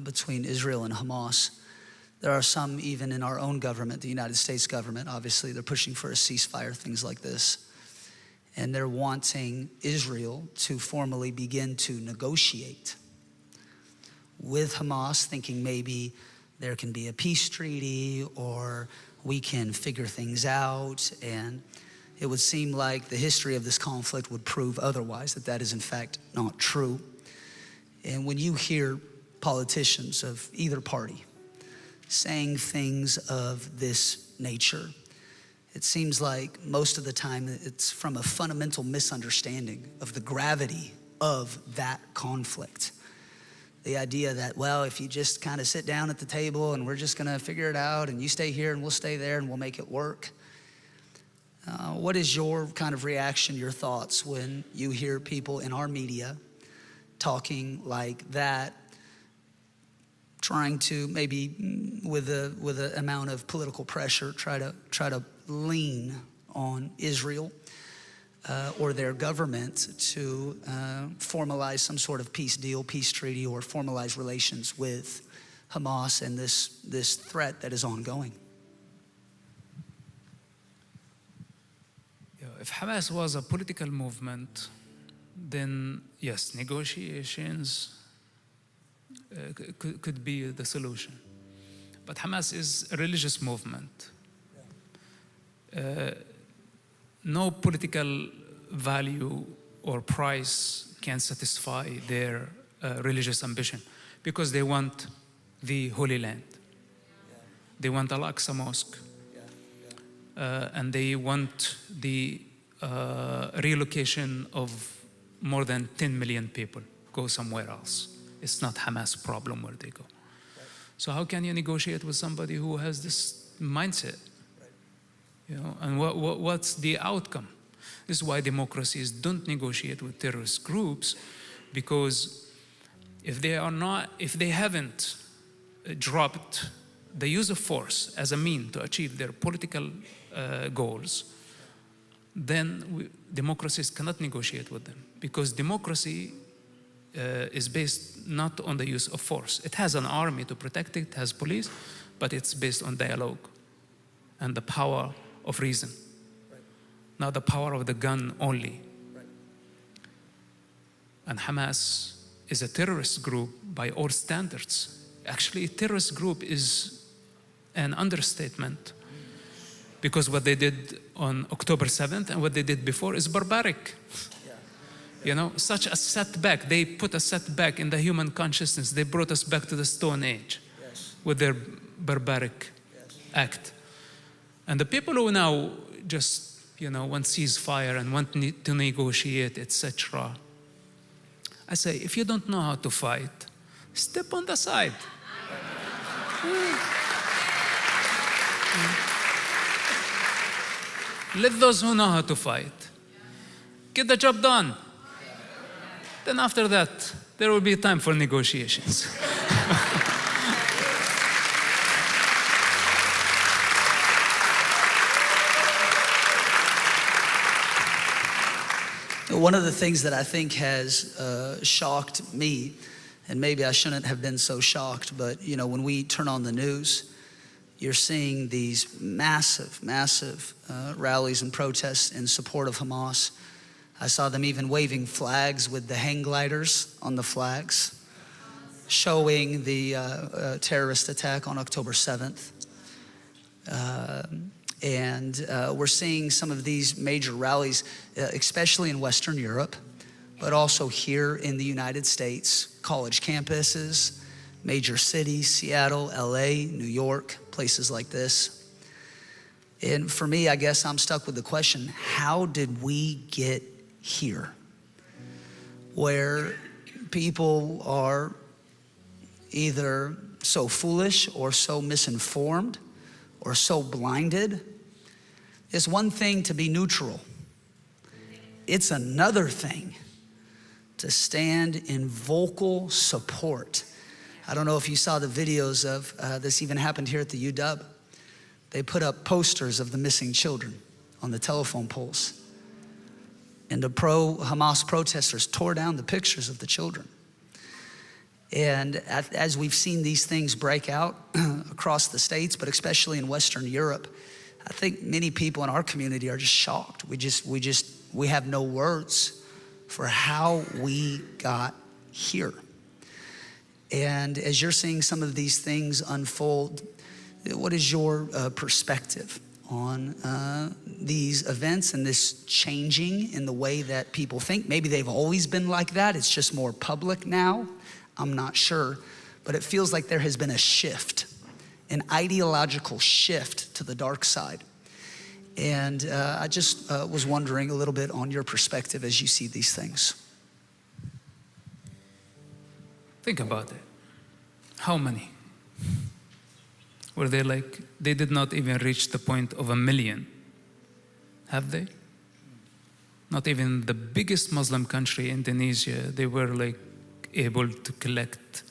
between Israel and Hamas, there are some even in our own government, the United States government, obviously, they're pushing for a ceasefire, things like this. And they're wanting Israel to formally begin to negotiate with Hamas, thinking maybe there can be a peace treaty or we can figure things out. And it would seem like the history of this conflict would prove otherwise, that that is in fact not true. And when you hear politicians of either party saying things of this nature, it seems like most of the time it's from a fundamental misunderstanding of the gravity of that conflict. The idea that, well, if you just kind of sit down at the table and we're just gonna figure it out and you stay here and we'll stay there and we'll make it work. What is your kind of reaction, your thoughts when you hear people in our media talking like that, trying to maybe with a amount of political pressure try to lean on Israel or their government to formalize some sort of peace deal, peace treaty, or formalize relations with Hamas and this threat that is ongoing? If Hamas was a political movement, then yes, negotiations could be the solution. But Hamas is a religious movement. No political value or price can satisfy their religious ambition because they want the Holy Land. They want Al-Aqsa Mosque. And they want the relocation of more than 10 million people, go somewhere else. It's not Hamas' problem where they go. So how can you negotiate with somebody who has this mindset? And what's the outcome? This is why democracies don't negotiate with terrorist groups, because if they haven't dropped the use of force as a mean to achieve their political goals, then democracies cannot negotiate with them, because democracy is based not on the use of force. It has an army to protect it, it has police, but it's based on dialogue and the power of reason, not the power of the gun only. And Hamas is a terrorist group by all standards. Actually, a terrorist group is an understatement, because what they did on October 7th and what they did before is barbaric. You know, such a setback. They put a setback in the human consciousness. They brought us back to the Stone Age with their barbaric act. And the people who now just, you know, want ceasefire and want to negotiate, etc. I say, if you don't know how to fight, step on the side. Let those who know how to fight get the job done. Then after that, there will be time for negotiations. One of the things that I think has shocked me, and maybe I shouldn't have been so shocked, but you know, when we turn on the news, you're seeing these massive rallies and protests in support of Hamas. I saw them even waving flags with the hang gliders on the flags, showing the terrorist attack on October 7th. And we're seeing some of these major rallies, especially in Western Europe, but also here in the United States, college campuses, major cities, Seattle, LA, New York, places like this. And for me, I guess I'm stuck with the question, how did we get here? Where people are either so foolish or so misinformed or so blinded. It's one thing to be neutral. It's another thing to stand in vocal support. I don't know if you saw the videos of this even happened here at the UW. They put up posters of the missing children on the telephone poles. And the pro-Hamas protesters tore down the pictures of the children. And as we've seen these things break out across the states, but especially in Western Europe, I think many people in our community are just shocked. We have no words for how we got here. And as you're seeing some of these things unfold, what is your perspective on these events and this changing in the way that people think? Maybe they've always been like that. It's just more public now. I'm not sure. But it feels like there has been a shift, an ideological shift to the dark side. And I just was wondering a little bit on your perspective as you see these things. Think about it. How many? Were they like, they did not even reach the point of 1 million. Have they? Not even the biggest Muslim country, Indonesia, they were like able to collect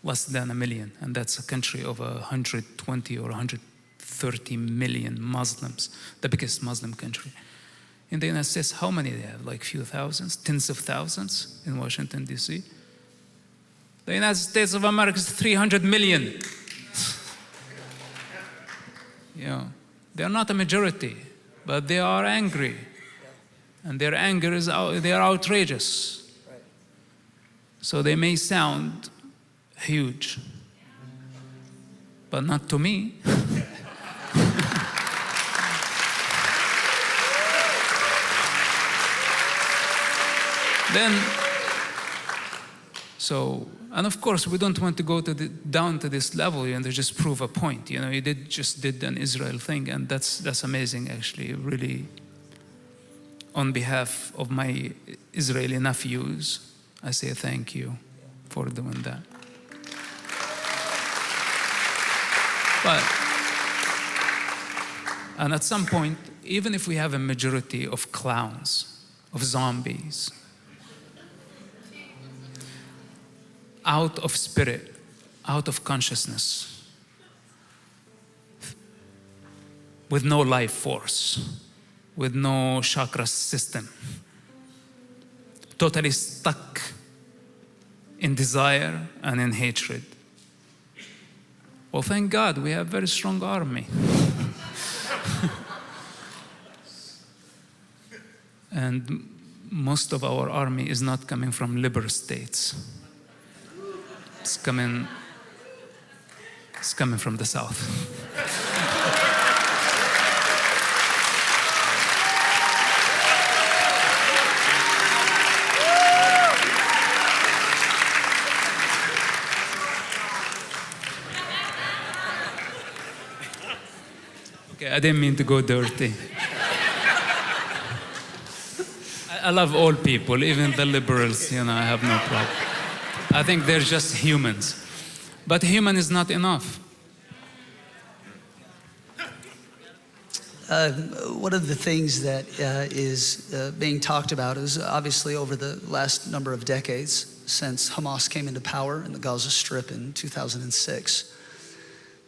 less than 1 million. And that's a country of 120 or 130 million Muslims, the biggest Muslim country. In the United States, how many they have? Like few thousands, tens of thousands in Washington, D.C. The United States of America is 300 million. Yeah, they are not a majority, but they are angry. And their anger is, they are outrageous. So they may sound huge, but not to me. And of course, we don't want to go down to this level and just prove a point. You know, he just did an Israel thing, and that's amazing, actually, really. On behalf of my Israeli nephews, I say thank you for doing that. And at some point, even if we have a majority of clowns, of zombies, out of spirit, out of consciousness, with no life force, with no chakra system, totally stuck in desire and in hatred. Well, thank God we have a very strong army. And most of our army is not coming from liberal states. It's coming from the south. Okay, I didn't mean to go dirty. I love all people, even the liberals, I have no problem. I think they're just humans. But human is not enough. One of the things that is being talked about is obviously over the last number of decades since Hamas came into power in the Gaza Strip in 2006.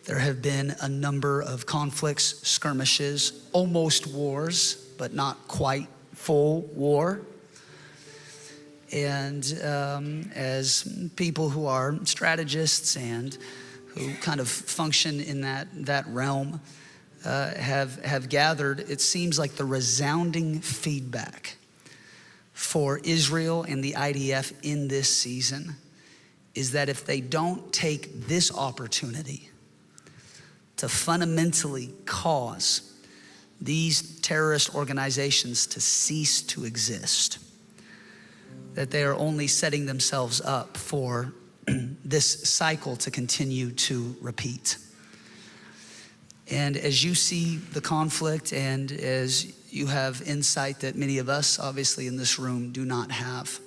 There have been a number of conflicts, skirmishes, almost wars, but not quite full war. And as people who are strategists and who kind of function in that realm have gathered, it seems like the resounding feedback for Israel and the IDF in this season is that if they don't take this opportunity to fundamentally cause these terrorist organizations to cease to exist, that they are only setting themselves up for this cycle to continue to repeat. And as you see the conflict and as you have insight that many of us obviously in this room do not have,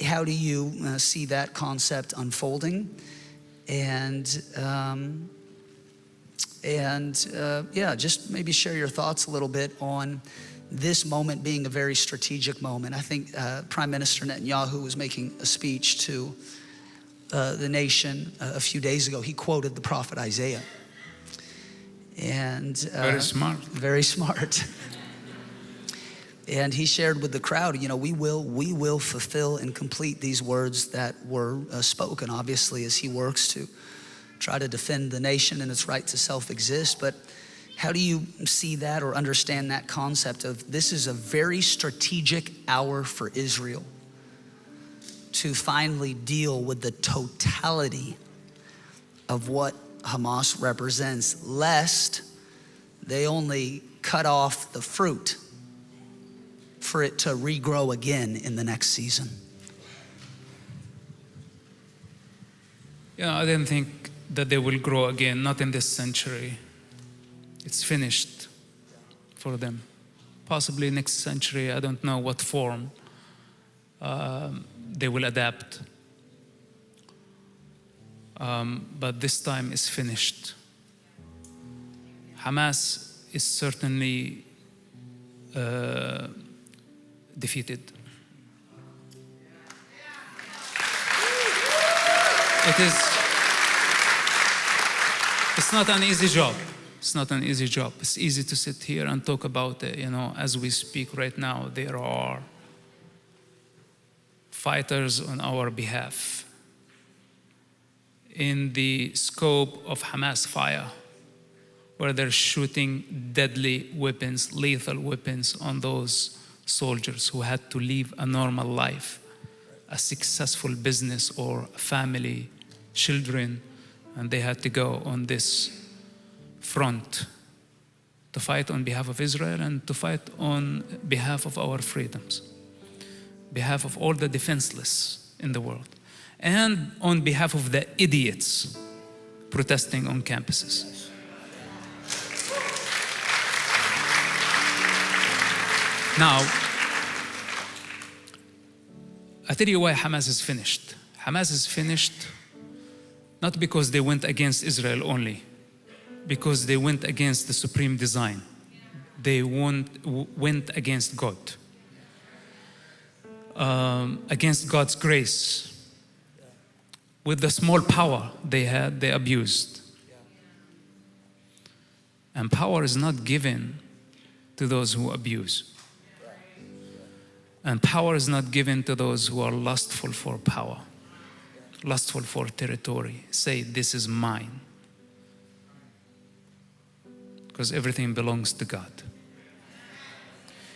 how do you see that concept unfolding? And just maybe share your thoughts a little bit on this moment being a very strategic moment. I think Prime Minister Netanyahu was making a speech to the nation a few days ago. He quoted the prophet Isaiah. And very smart. Very smart. And he shared with the crowd, we will fulfill and complete these words that were spoken, obviously, as he works to try to defend the nation and its right to self-exist. But how do you see that or understand that concept of this is a very strategic hour for Israel to finally deal with the totality of what Hamas represents, lest they only cut off the fruit for it to regrow again in the next season? I didn't think that they will grow again, not in this century. It's finished for them. Possibly next century, I don't know what form they will adapt. But this time is finished. Hamas is certainly defeated. It's not an easy job. It's not an easy job. It's easy to sit here and talk about it. As we speak right now, there are fighters on our behalf in the scope of Hamas fire, where they're shooting deadly weapons, lethal weapons on those soldiers who had to live a normal life, a successful business or family, children, and they had to go on this front to fight on behalf of Israel and to fight on behalf of our freedoms, behalf of all the defenseless in the world, and on behalf of the idiots protesting on campuses. Now, I tell you why Hamas is finished. Hamas is finished not because they went against Israel only, because they went against the supreme design. They went against God, against God's grace. With the small power they had, they abused. And power is not given to those who abuse. And power is not given to those who are lustful for power, lustful for territory. Say, this is mine. Because everything belongs to God.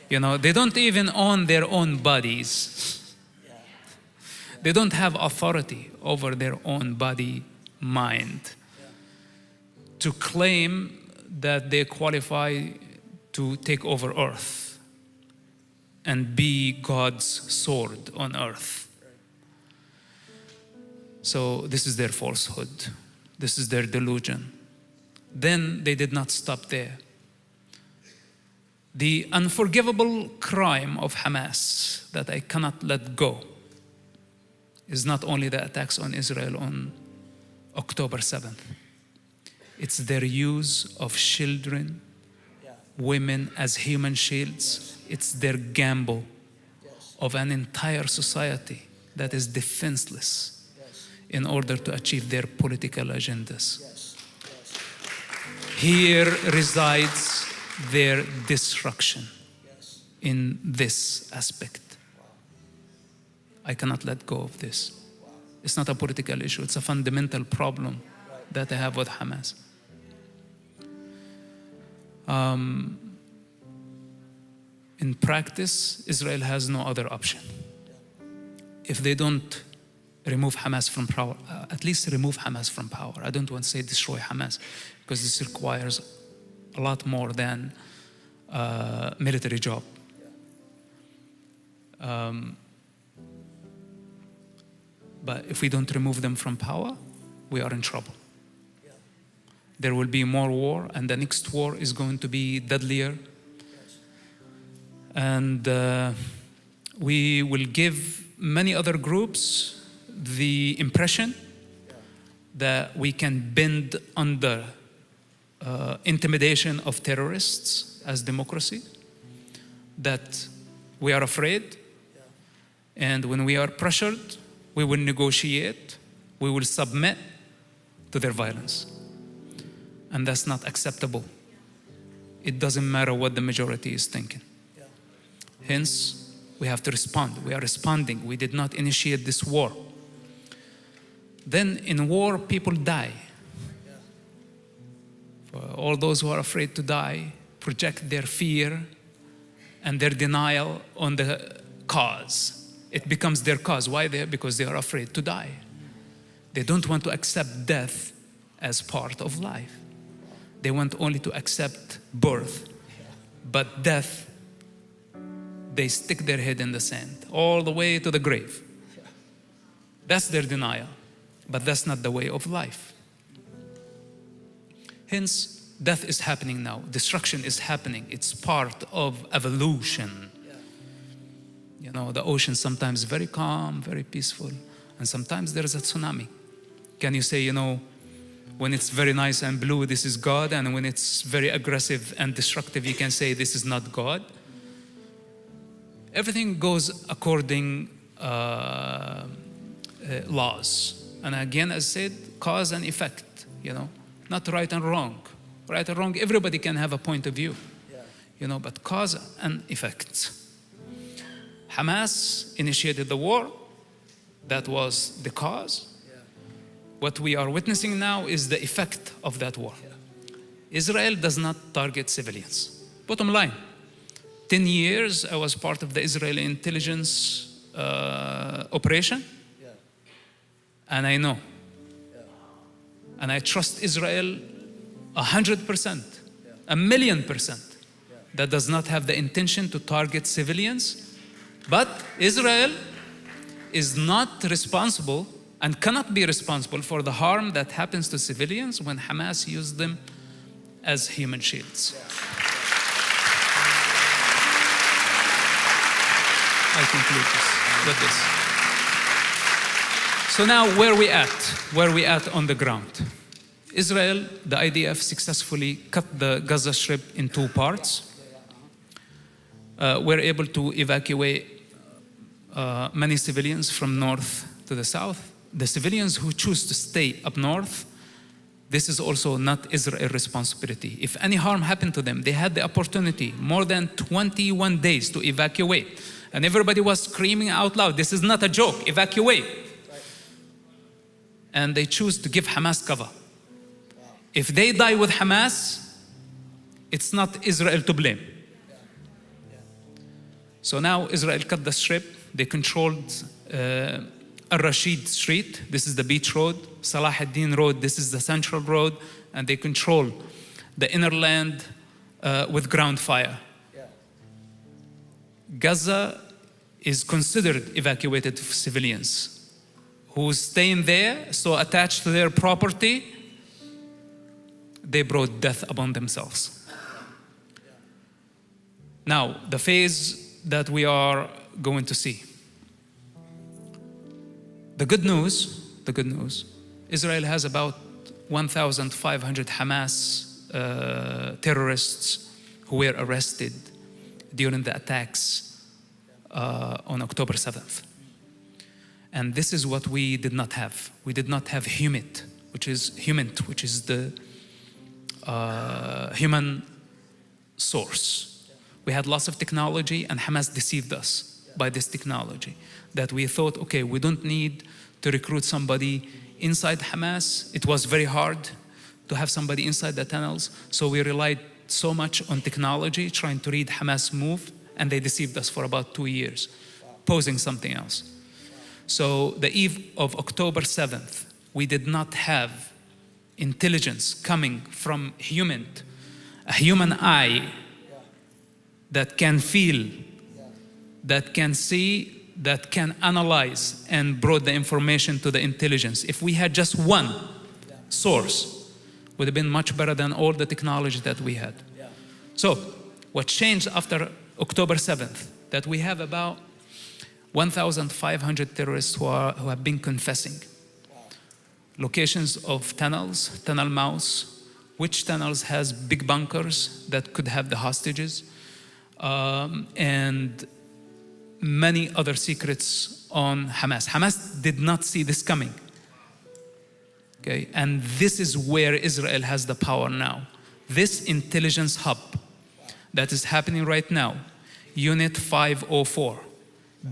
You know, they don't even own their own bodies. They don't have authority over their own body, mind, to claim that they qualify to take over earth and be God's sword on earth. So this is their falsehood. This is their delusion. Then they did not stop there. The unforgivable crime of Hamas that I cannot let go is not only the attacks on Israel on October 7th. It's their use of children, women as human shields. It's their gamble of an entire society that is defenseless in order to achieve their political agendas. Here resides their destruction in this aspect. I cannot let go of this. It's not a political issue, it's a fundamental problem that I have with Hamas. In practice, Israel has no other option. If they don't remove Hamas from power, at least remove Hamas from power. I don't want to say destroy Hamas, because this requires a lot more than a military job. But if we don't remove them from power, we are in trouble. There will be more war, and the next war is going to be deadlier. And we will give many other groups the impression that we can bend under intimidation of terrorists as democracy, that we are afraid, and when we are pressured, we will negotiate, we will submit to their violence. And that's not acceptable. It doesn't matter what the majority is thinking. Hence, we have to respond. We are responding. We did not initiate this war. Then in war, people die. For all those who are afraid to die, project their fear and their denial on the cause. It becomes their cause. Why? Because they are afraid to die. They don't want to accept death as part of life. They want only to accept birth. But death, they stick their head in the sand all the way to the grave. That's their denial. But that's not the way of life. Hence, death is happening now. Destruction is happening. It's part of evolution. You know, the ocean sometimes very calm, very peaceful, and sometimes there is a tsunami. Can you say, you know, when it's very nice and blue, this is God, and when it's very aggressive and destructive, you can say this is not God? Everything goes according laws. And again, as I said, cause and effect, you know, not right and wrong. Right and wrong, everybody can have a point of view, you know, but cause and effect. Hamas initiated the war. That was the cause. What we are witnessing now is the effect of that war. Israel does not target civilians. Bottom line, 10 years I was part of the Israeli intelligence operation, and I know. And I trust Israel 100%, 1,000,000%, that does not have the intention to target civilians. But Israel is not responsible and cannot be responsible for the harm that happens to civilians when Hamas used them as human shields. I conclude with this. So now where we at? Where we at on the ground? Israel, the IDF successfully cut the Gaza Strip in 2 parts. We're able to evacuate many civilians from north to the south. The civilians who choose to stay up north, this is also not Israel's responsibility. If any harm happened to them, they had the opportunity more than 21 days to evacuate. And everybody was screaming out loud, this is not a joke, evacuate. And they choose to give Hamas cover. If they die with Hamas, it's not Israel to blame. So now Israel cut the strip. They controlled Al-Rashid Street. This is the beach road. Salah ad-Din Road. This is the central road. And they control the inner land with ground fire. Gaza is considered evacuated civilians who staying there, so attached to their property, they brought death upon themselves. Now, the phase that we are going to see. The good news, Israel has about 1,500 Hamas terrorists who were arrested during the attacks on October 7th. And this is what we did not have. We did not have HUMINT, which is the human source. We had lots of technology, and Hamas deceived us by this technology. That we thought, okay, we don't need to recruit somebody inside Hamas. It was very hard to have somebody inside the tunnels, so we relied so much on technology, trying to read Hamas move, and they deceived us for about 2 years, posing something else. So the eve of October 7th, we did not have intelligence coming from a human eye that can feel, that can see, that can analyze, and brought the information to the intelligence. If we had just one source, would have been much better than all the technology that we had. So what changed after October 7th, that we have about 1,500 terrorists who have been confessing. Locations of tunnels, tunnel mouths, which tunnels has big bunkers that could have the hostages, and many other secrets on Hamas. Hamas did not see this coming. Okay, and this is where Israel has the power now. This intelligence hub that is happening right now, Unit 504,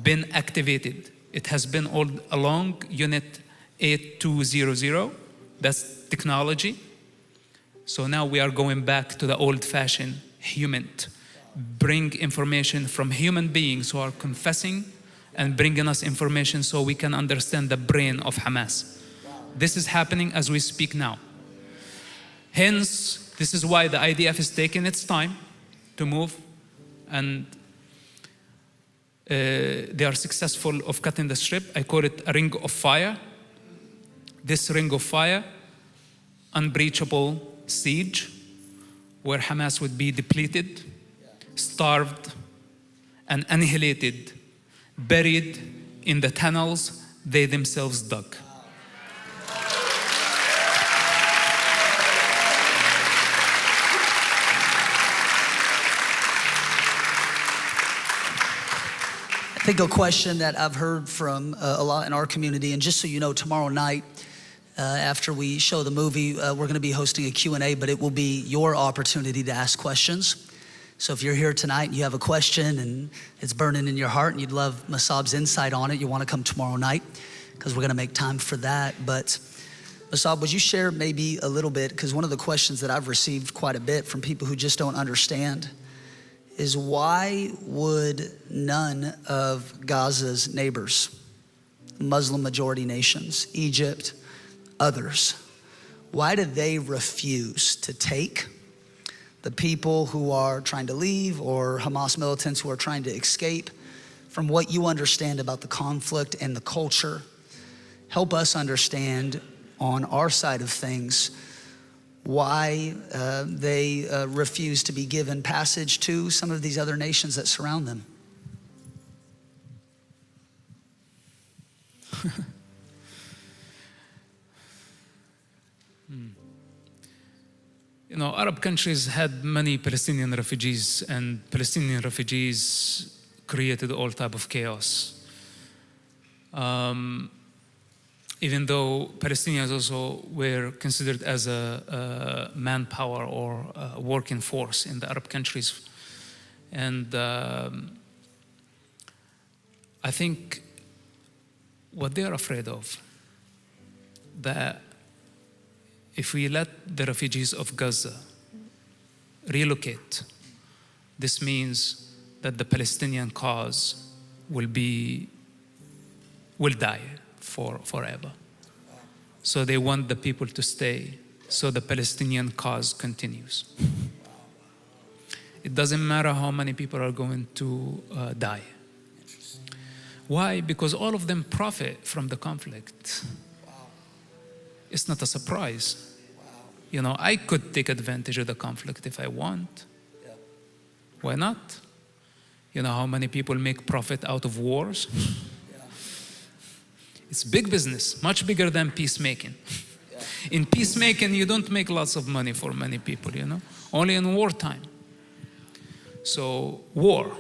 been activated. It has been all along Unit 8200, that's technology. So now we are going back to the old-fashioned HUMINT. Bring information from human beings who are confessing and bringing us information so we can understand the brain of Hamas. This is happening as we speak now. Hence, this is why the IDF is taking its time to move, and they are successful of cutting the strip. I call it a ring of fire. This ring of fire, unbreachable siege, where Hamas would be depleted, starved, and annihilated, buried in the tunnels they themselves dug. I think a question that I've heard from a lot in our community, and just so you know, tomorrow night, after we show the movie, we're going to be hosting a Q&A, but it will be your opportunity to ask questions. So if you're here tonight and you have a question and it's burning in your heart and you'd love Mosab's insight on it, you want to come tomorrow night, because we're going to make time for that. But Mosab, would you share maybe a little bit, because one of the questions that I've received quite a bit from people who just don't understand is, why would none of Gaza's neighbors, Muslim majority nations, Egypt, others, why did they refuse to take the people who are trying to leave, or Hamas militants who are trying to escape? From what you understand about the conflict and the culture, help us understand on our side of things why they refuse to be given passage to some of these other nations that surround them. You know, Arab countries had many Palestinian refugees, and Palestinian refugees created all type of chaos. Even though Palestinians also were considered as a manpower or a working force in the Arab countries. And I think what they're afraid of, that if we let the refugees of Gaza relocate, this means that the Palestinian cause will die forever. So they want the people to stay, so the Palestinian cause continues. It doesn't matter how many people are going to die. Why? Because all of them profit from the conflict. It's not a surprise. You know, I could take advantage of the conflict if I want. Why not? You know how many people make profit out of wars? It's big business, much bigger than peacemaking. In peacemaking, you don't make lots of money for many people, you know, only in wartime. So, war.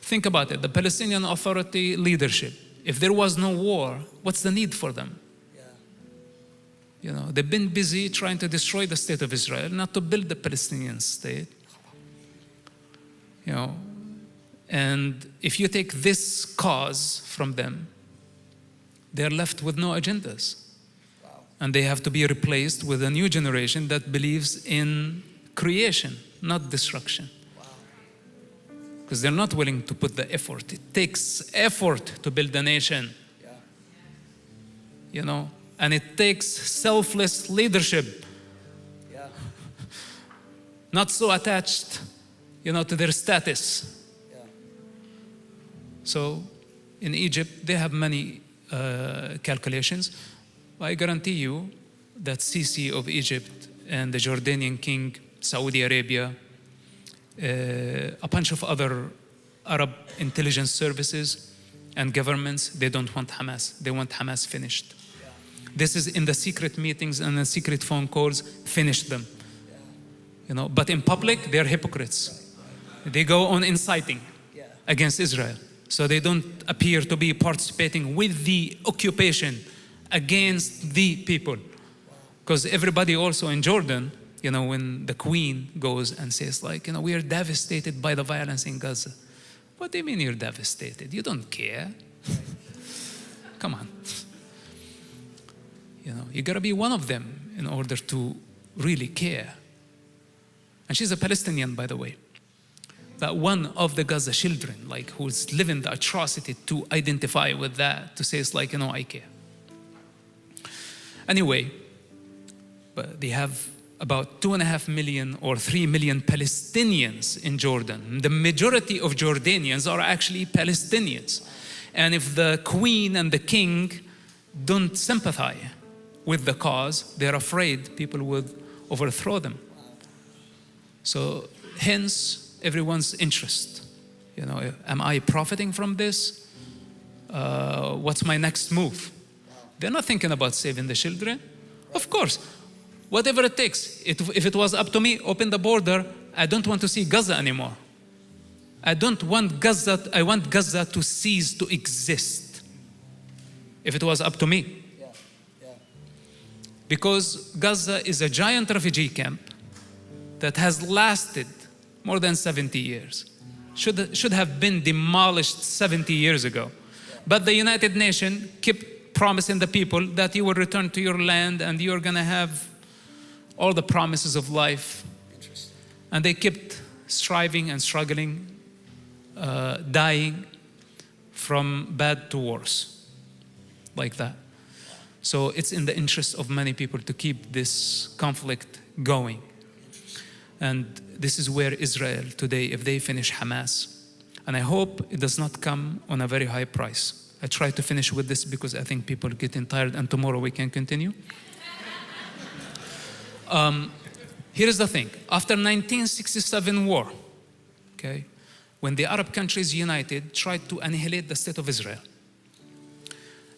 Think about it, the Palestinian Authority leadership. If there was no war, what's the need for them? You know, they've been busy trying to destroy the state of Israel, not to build the Palestinian state. You know, and if you take this cause from them, they're left with no agendas. And they have to be replaced with a new generation that believes in creation, not destruction. Because they're not willing to put the effort. It takes effort to build a nation. You know, and it takes selfless leadership. Not so attached, you know, to their status. So in Egypt, they have many calculations. I guarantee you that Sisi of Egypt and the Jordanian king, Saudi Arabia, a bunch of other Arab intelligence services and governments, they don't want Hamas. They want Hamas finished. This is in the secret meetings and the secret phone calls, finish them. You know, but in public, they're hypocrites. They go on inciting against Israel. So they don't appear to be participating with the occupation against the people. Because everybody also in Jordan, you know, when the queen goes and says like, you know, we are devastated by the violence in Gaza. What do you mean you're devastated? You don't care. Come on. You know, you gotta be one of them in order to really care. And she's a Palestinian, by the way. But one of the Gaza children, like who's living the atrocity, to identify with that, to say it's like, you know, I care. Anyway, but they have about 2.5 million or 3 million Palestinians in Jordan. The majority of Jordanians are actually Palestinians. And if the queen and the king don't sympathize with the cause, they're afraid people will overthrow them. So hence everyone's interest. You know, am I profiting from this? What's my next move? They're not thinking about saving the children. Of course, whatever it takes. If it was up to me, open the border. I don't want to see Gaza anymore. I want Gaza to cease to exist. If it was up to me. Because Gaza is a giant refugee camp that has lasted more than 70 years. Should have been demolished 70 years ago. But the United Nations kept promising the people that you will return to your land and you're going to have all the promises of life. And they kept striving and struggling, dying from bad to worse, like that. So it's in the interest of many people to keep this conflict going. And this is where Israel today, if they finish Hamas, and I hope it does not come on a very high price. I try to finish with this because I think people are getting tired, and tomorrow we can continue. Here's the thing. After 1967 war, okay, when the Arab countries united, tried to annihilate the state of Israel,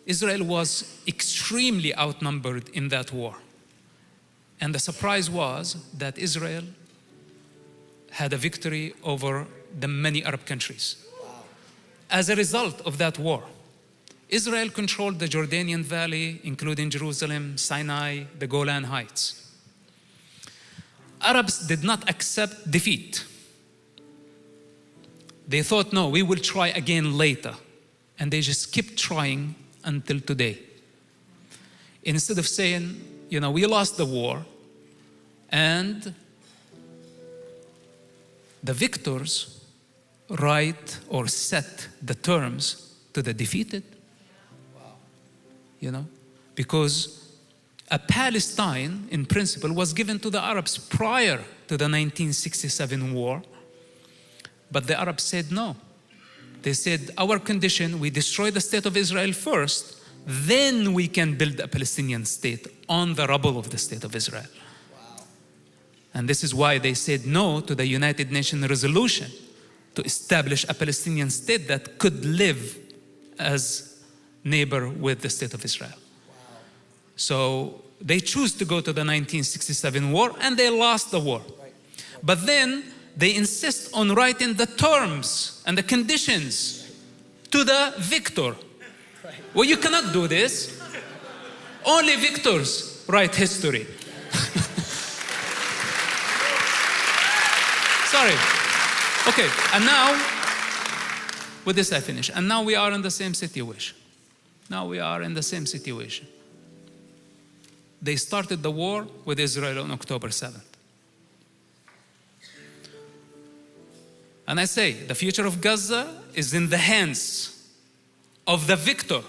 Israel was extremely outnumbered in that war. And the surprise was that Israel had a victory over the many Arab countries. As a result of that war, Israel controlled the Jordanian Valley, including Jerusalem, Sinai, the Golan Heights. Arabs did not accept defeat. They thought, no, we will try again later. And they just keep trying until today. Instead of saying, you know, we lost the war, and the victors write or set the terms to the defeated. You know, because a Palestine, in principle, was given to the Arabs prior to the 1967 war. But the Arabs said no. They said, our condition, we destroy the state of Israel first, then we can build a Palestinian state on the rubble of the state of Israel. Wow. And this is why they said no to the United Nations resolution to establish a Palestinian state that could live as neighbor with the state of Israel. Wow. So they choose to go to the 1967 war, and they lost the war. Right. But then they insist on writing the terms and the conditions to the victor. Right. Well, you cannot do this. Only victors write history. Sorry. Okay, and now, with this I finish. And now we are in the same situation. Now we are in the same situation. They started the war with Israel on October 7th. And I say, the future of Gaza is in the hands of the victor.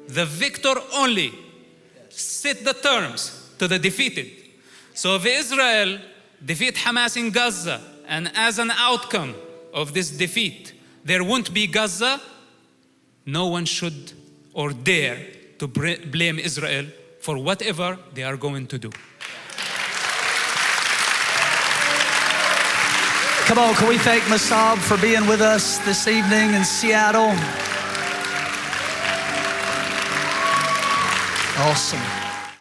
The victor only set the terms to the defeated. So if Israel defeat Hamas in Gaza, and as an outcome of this defeat, there won't be Gaza, no one should or dare to blame Israel for whatever they are going to do. Come on, can we thank Mosab for being with us this evening in Seattle? Awesome.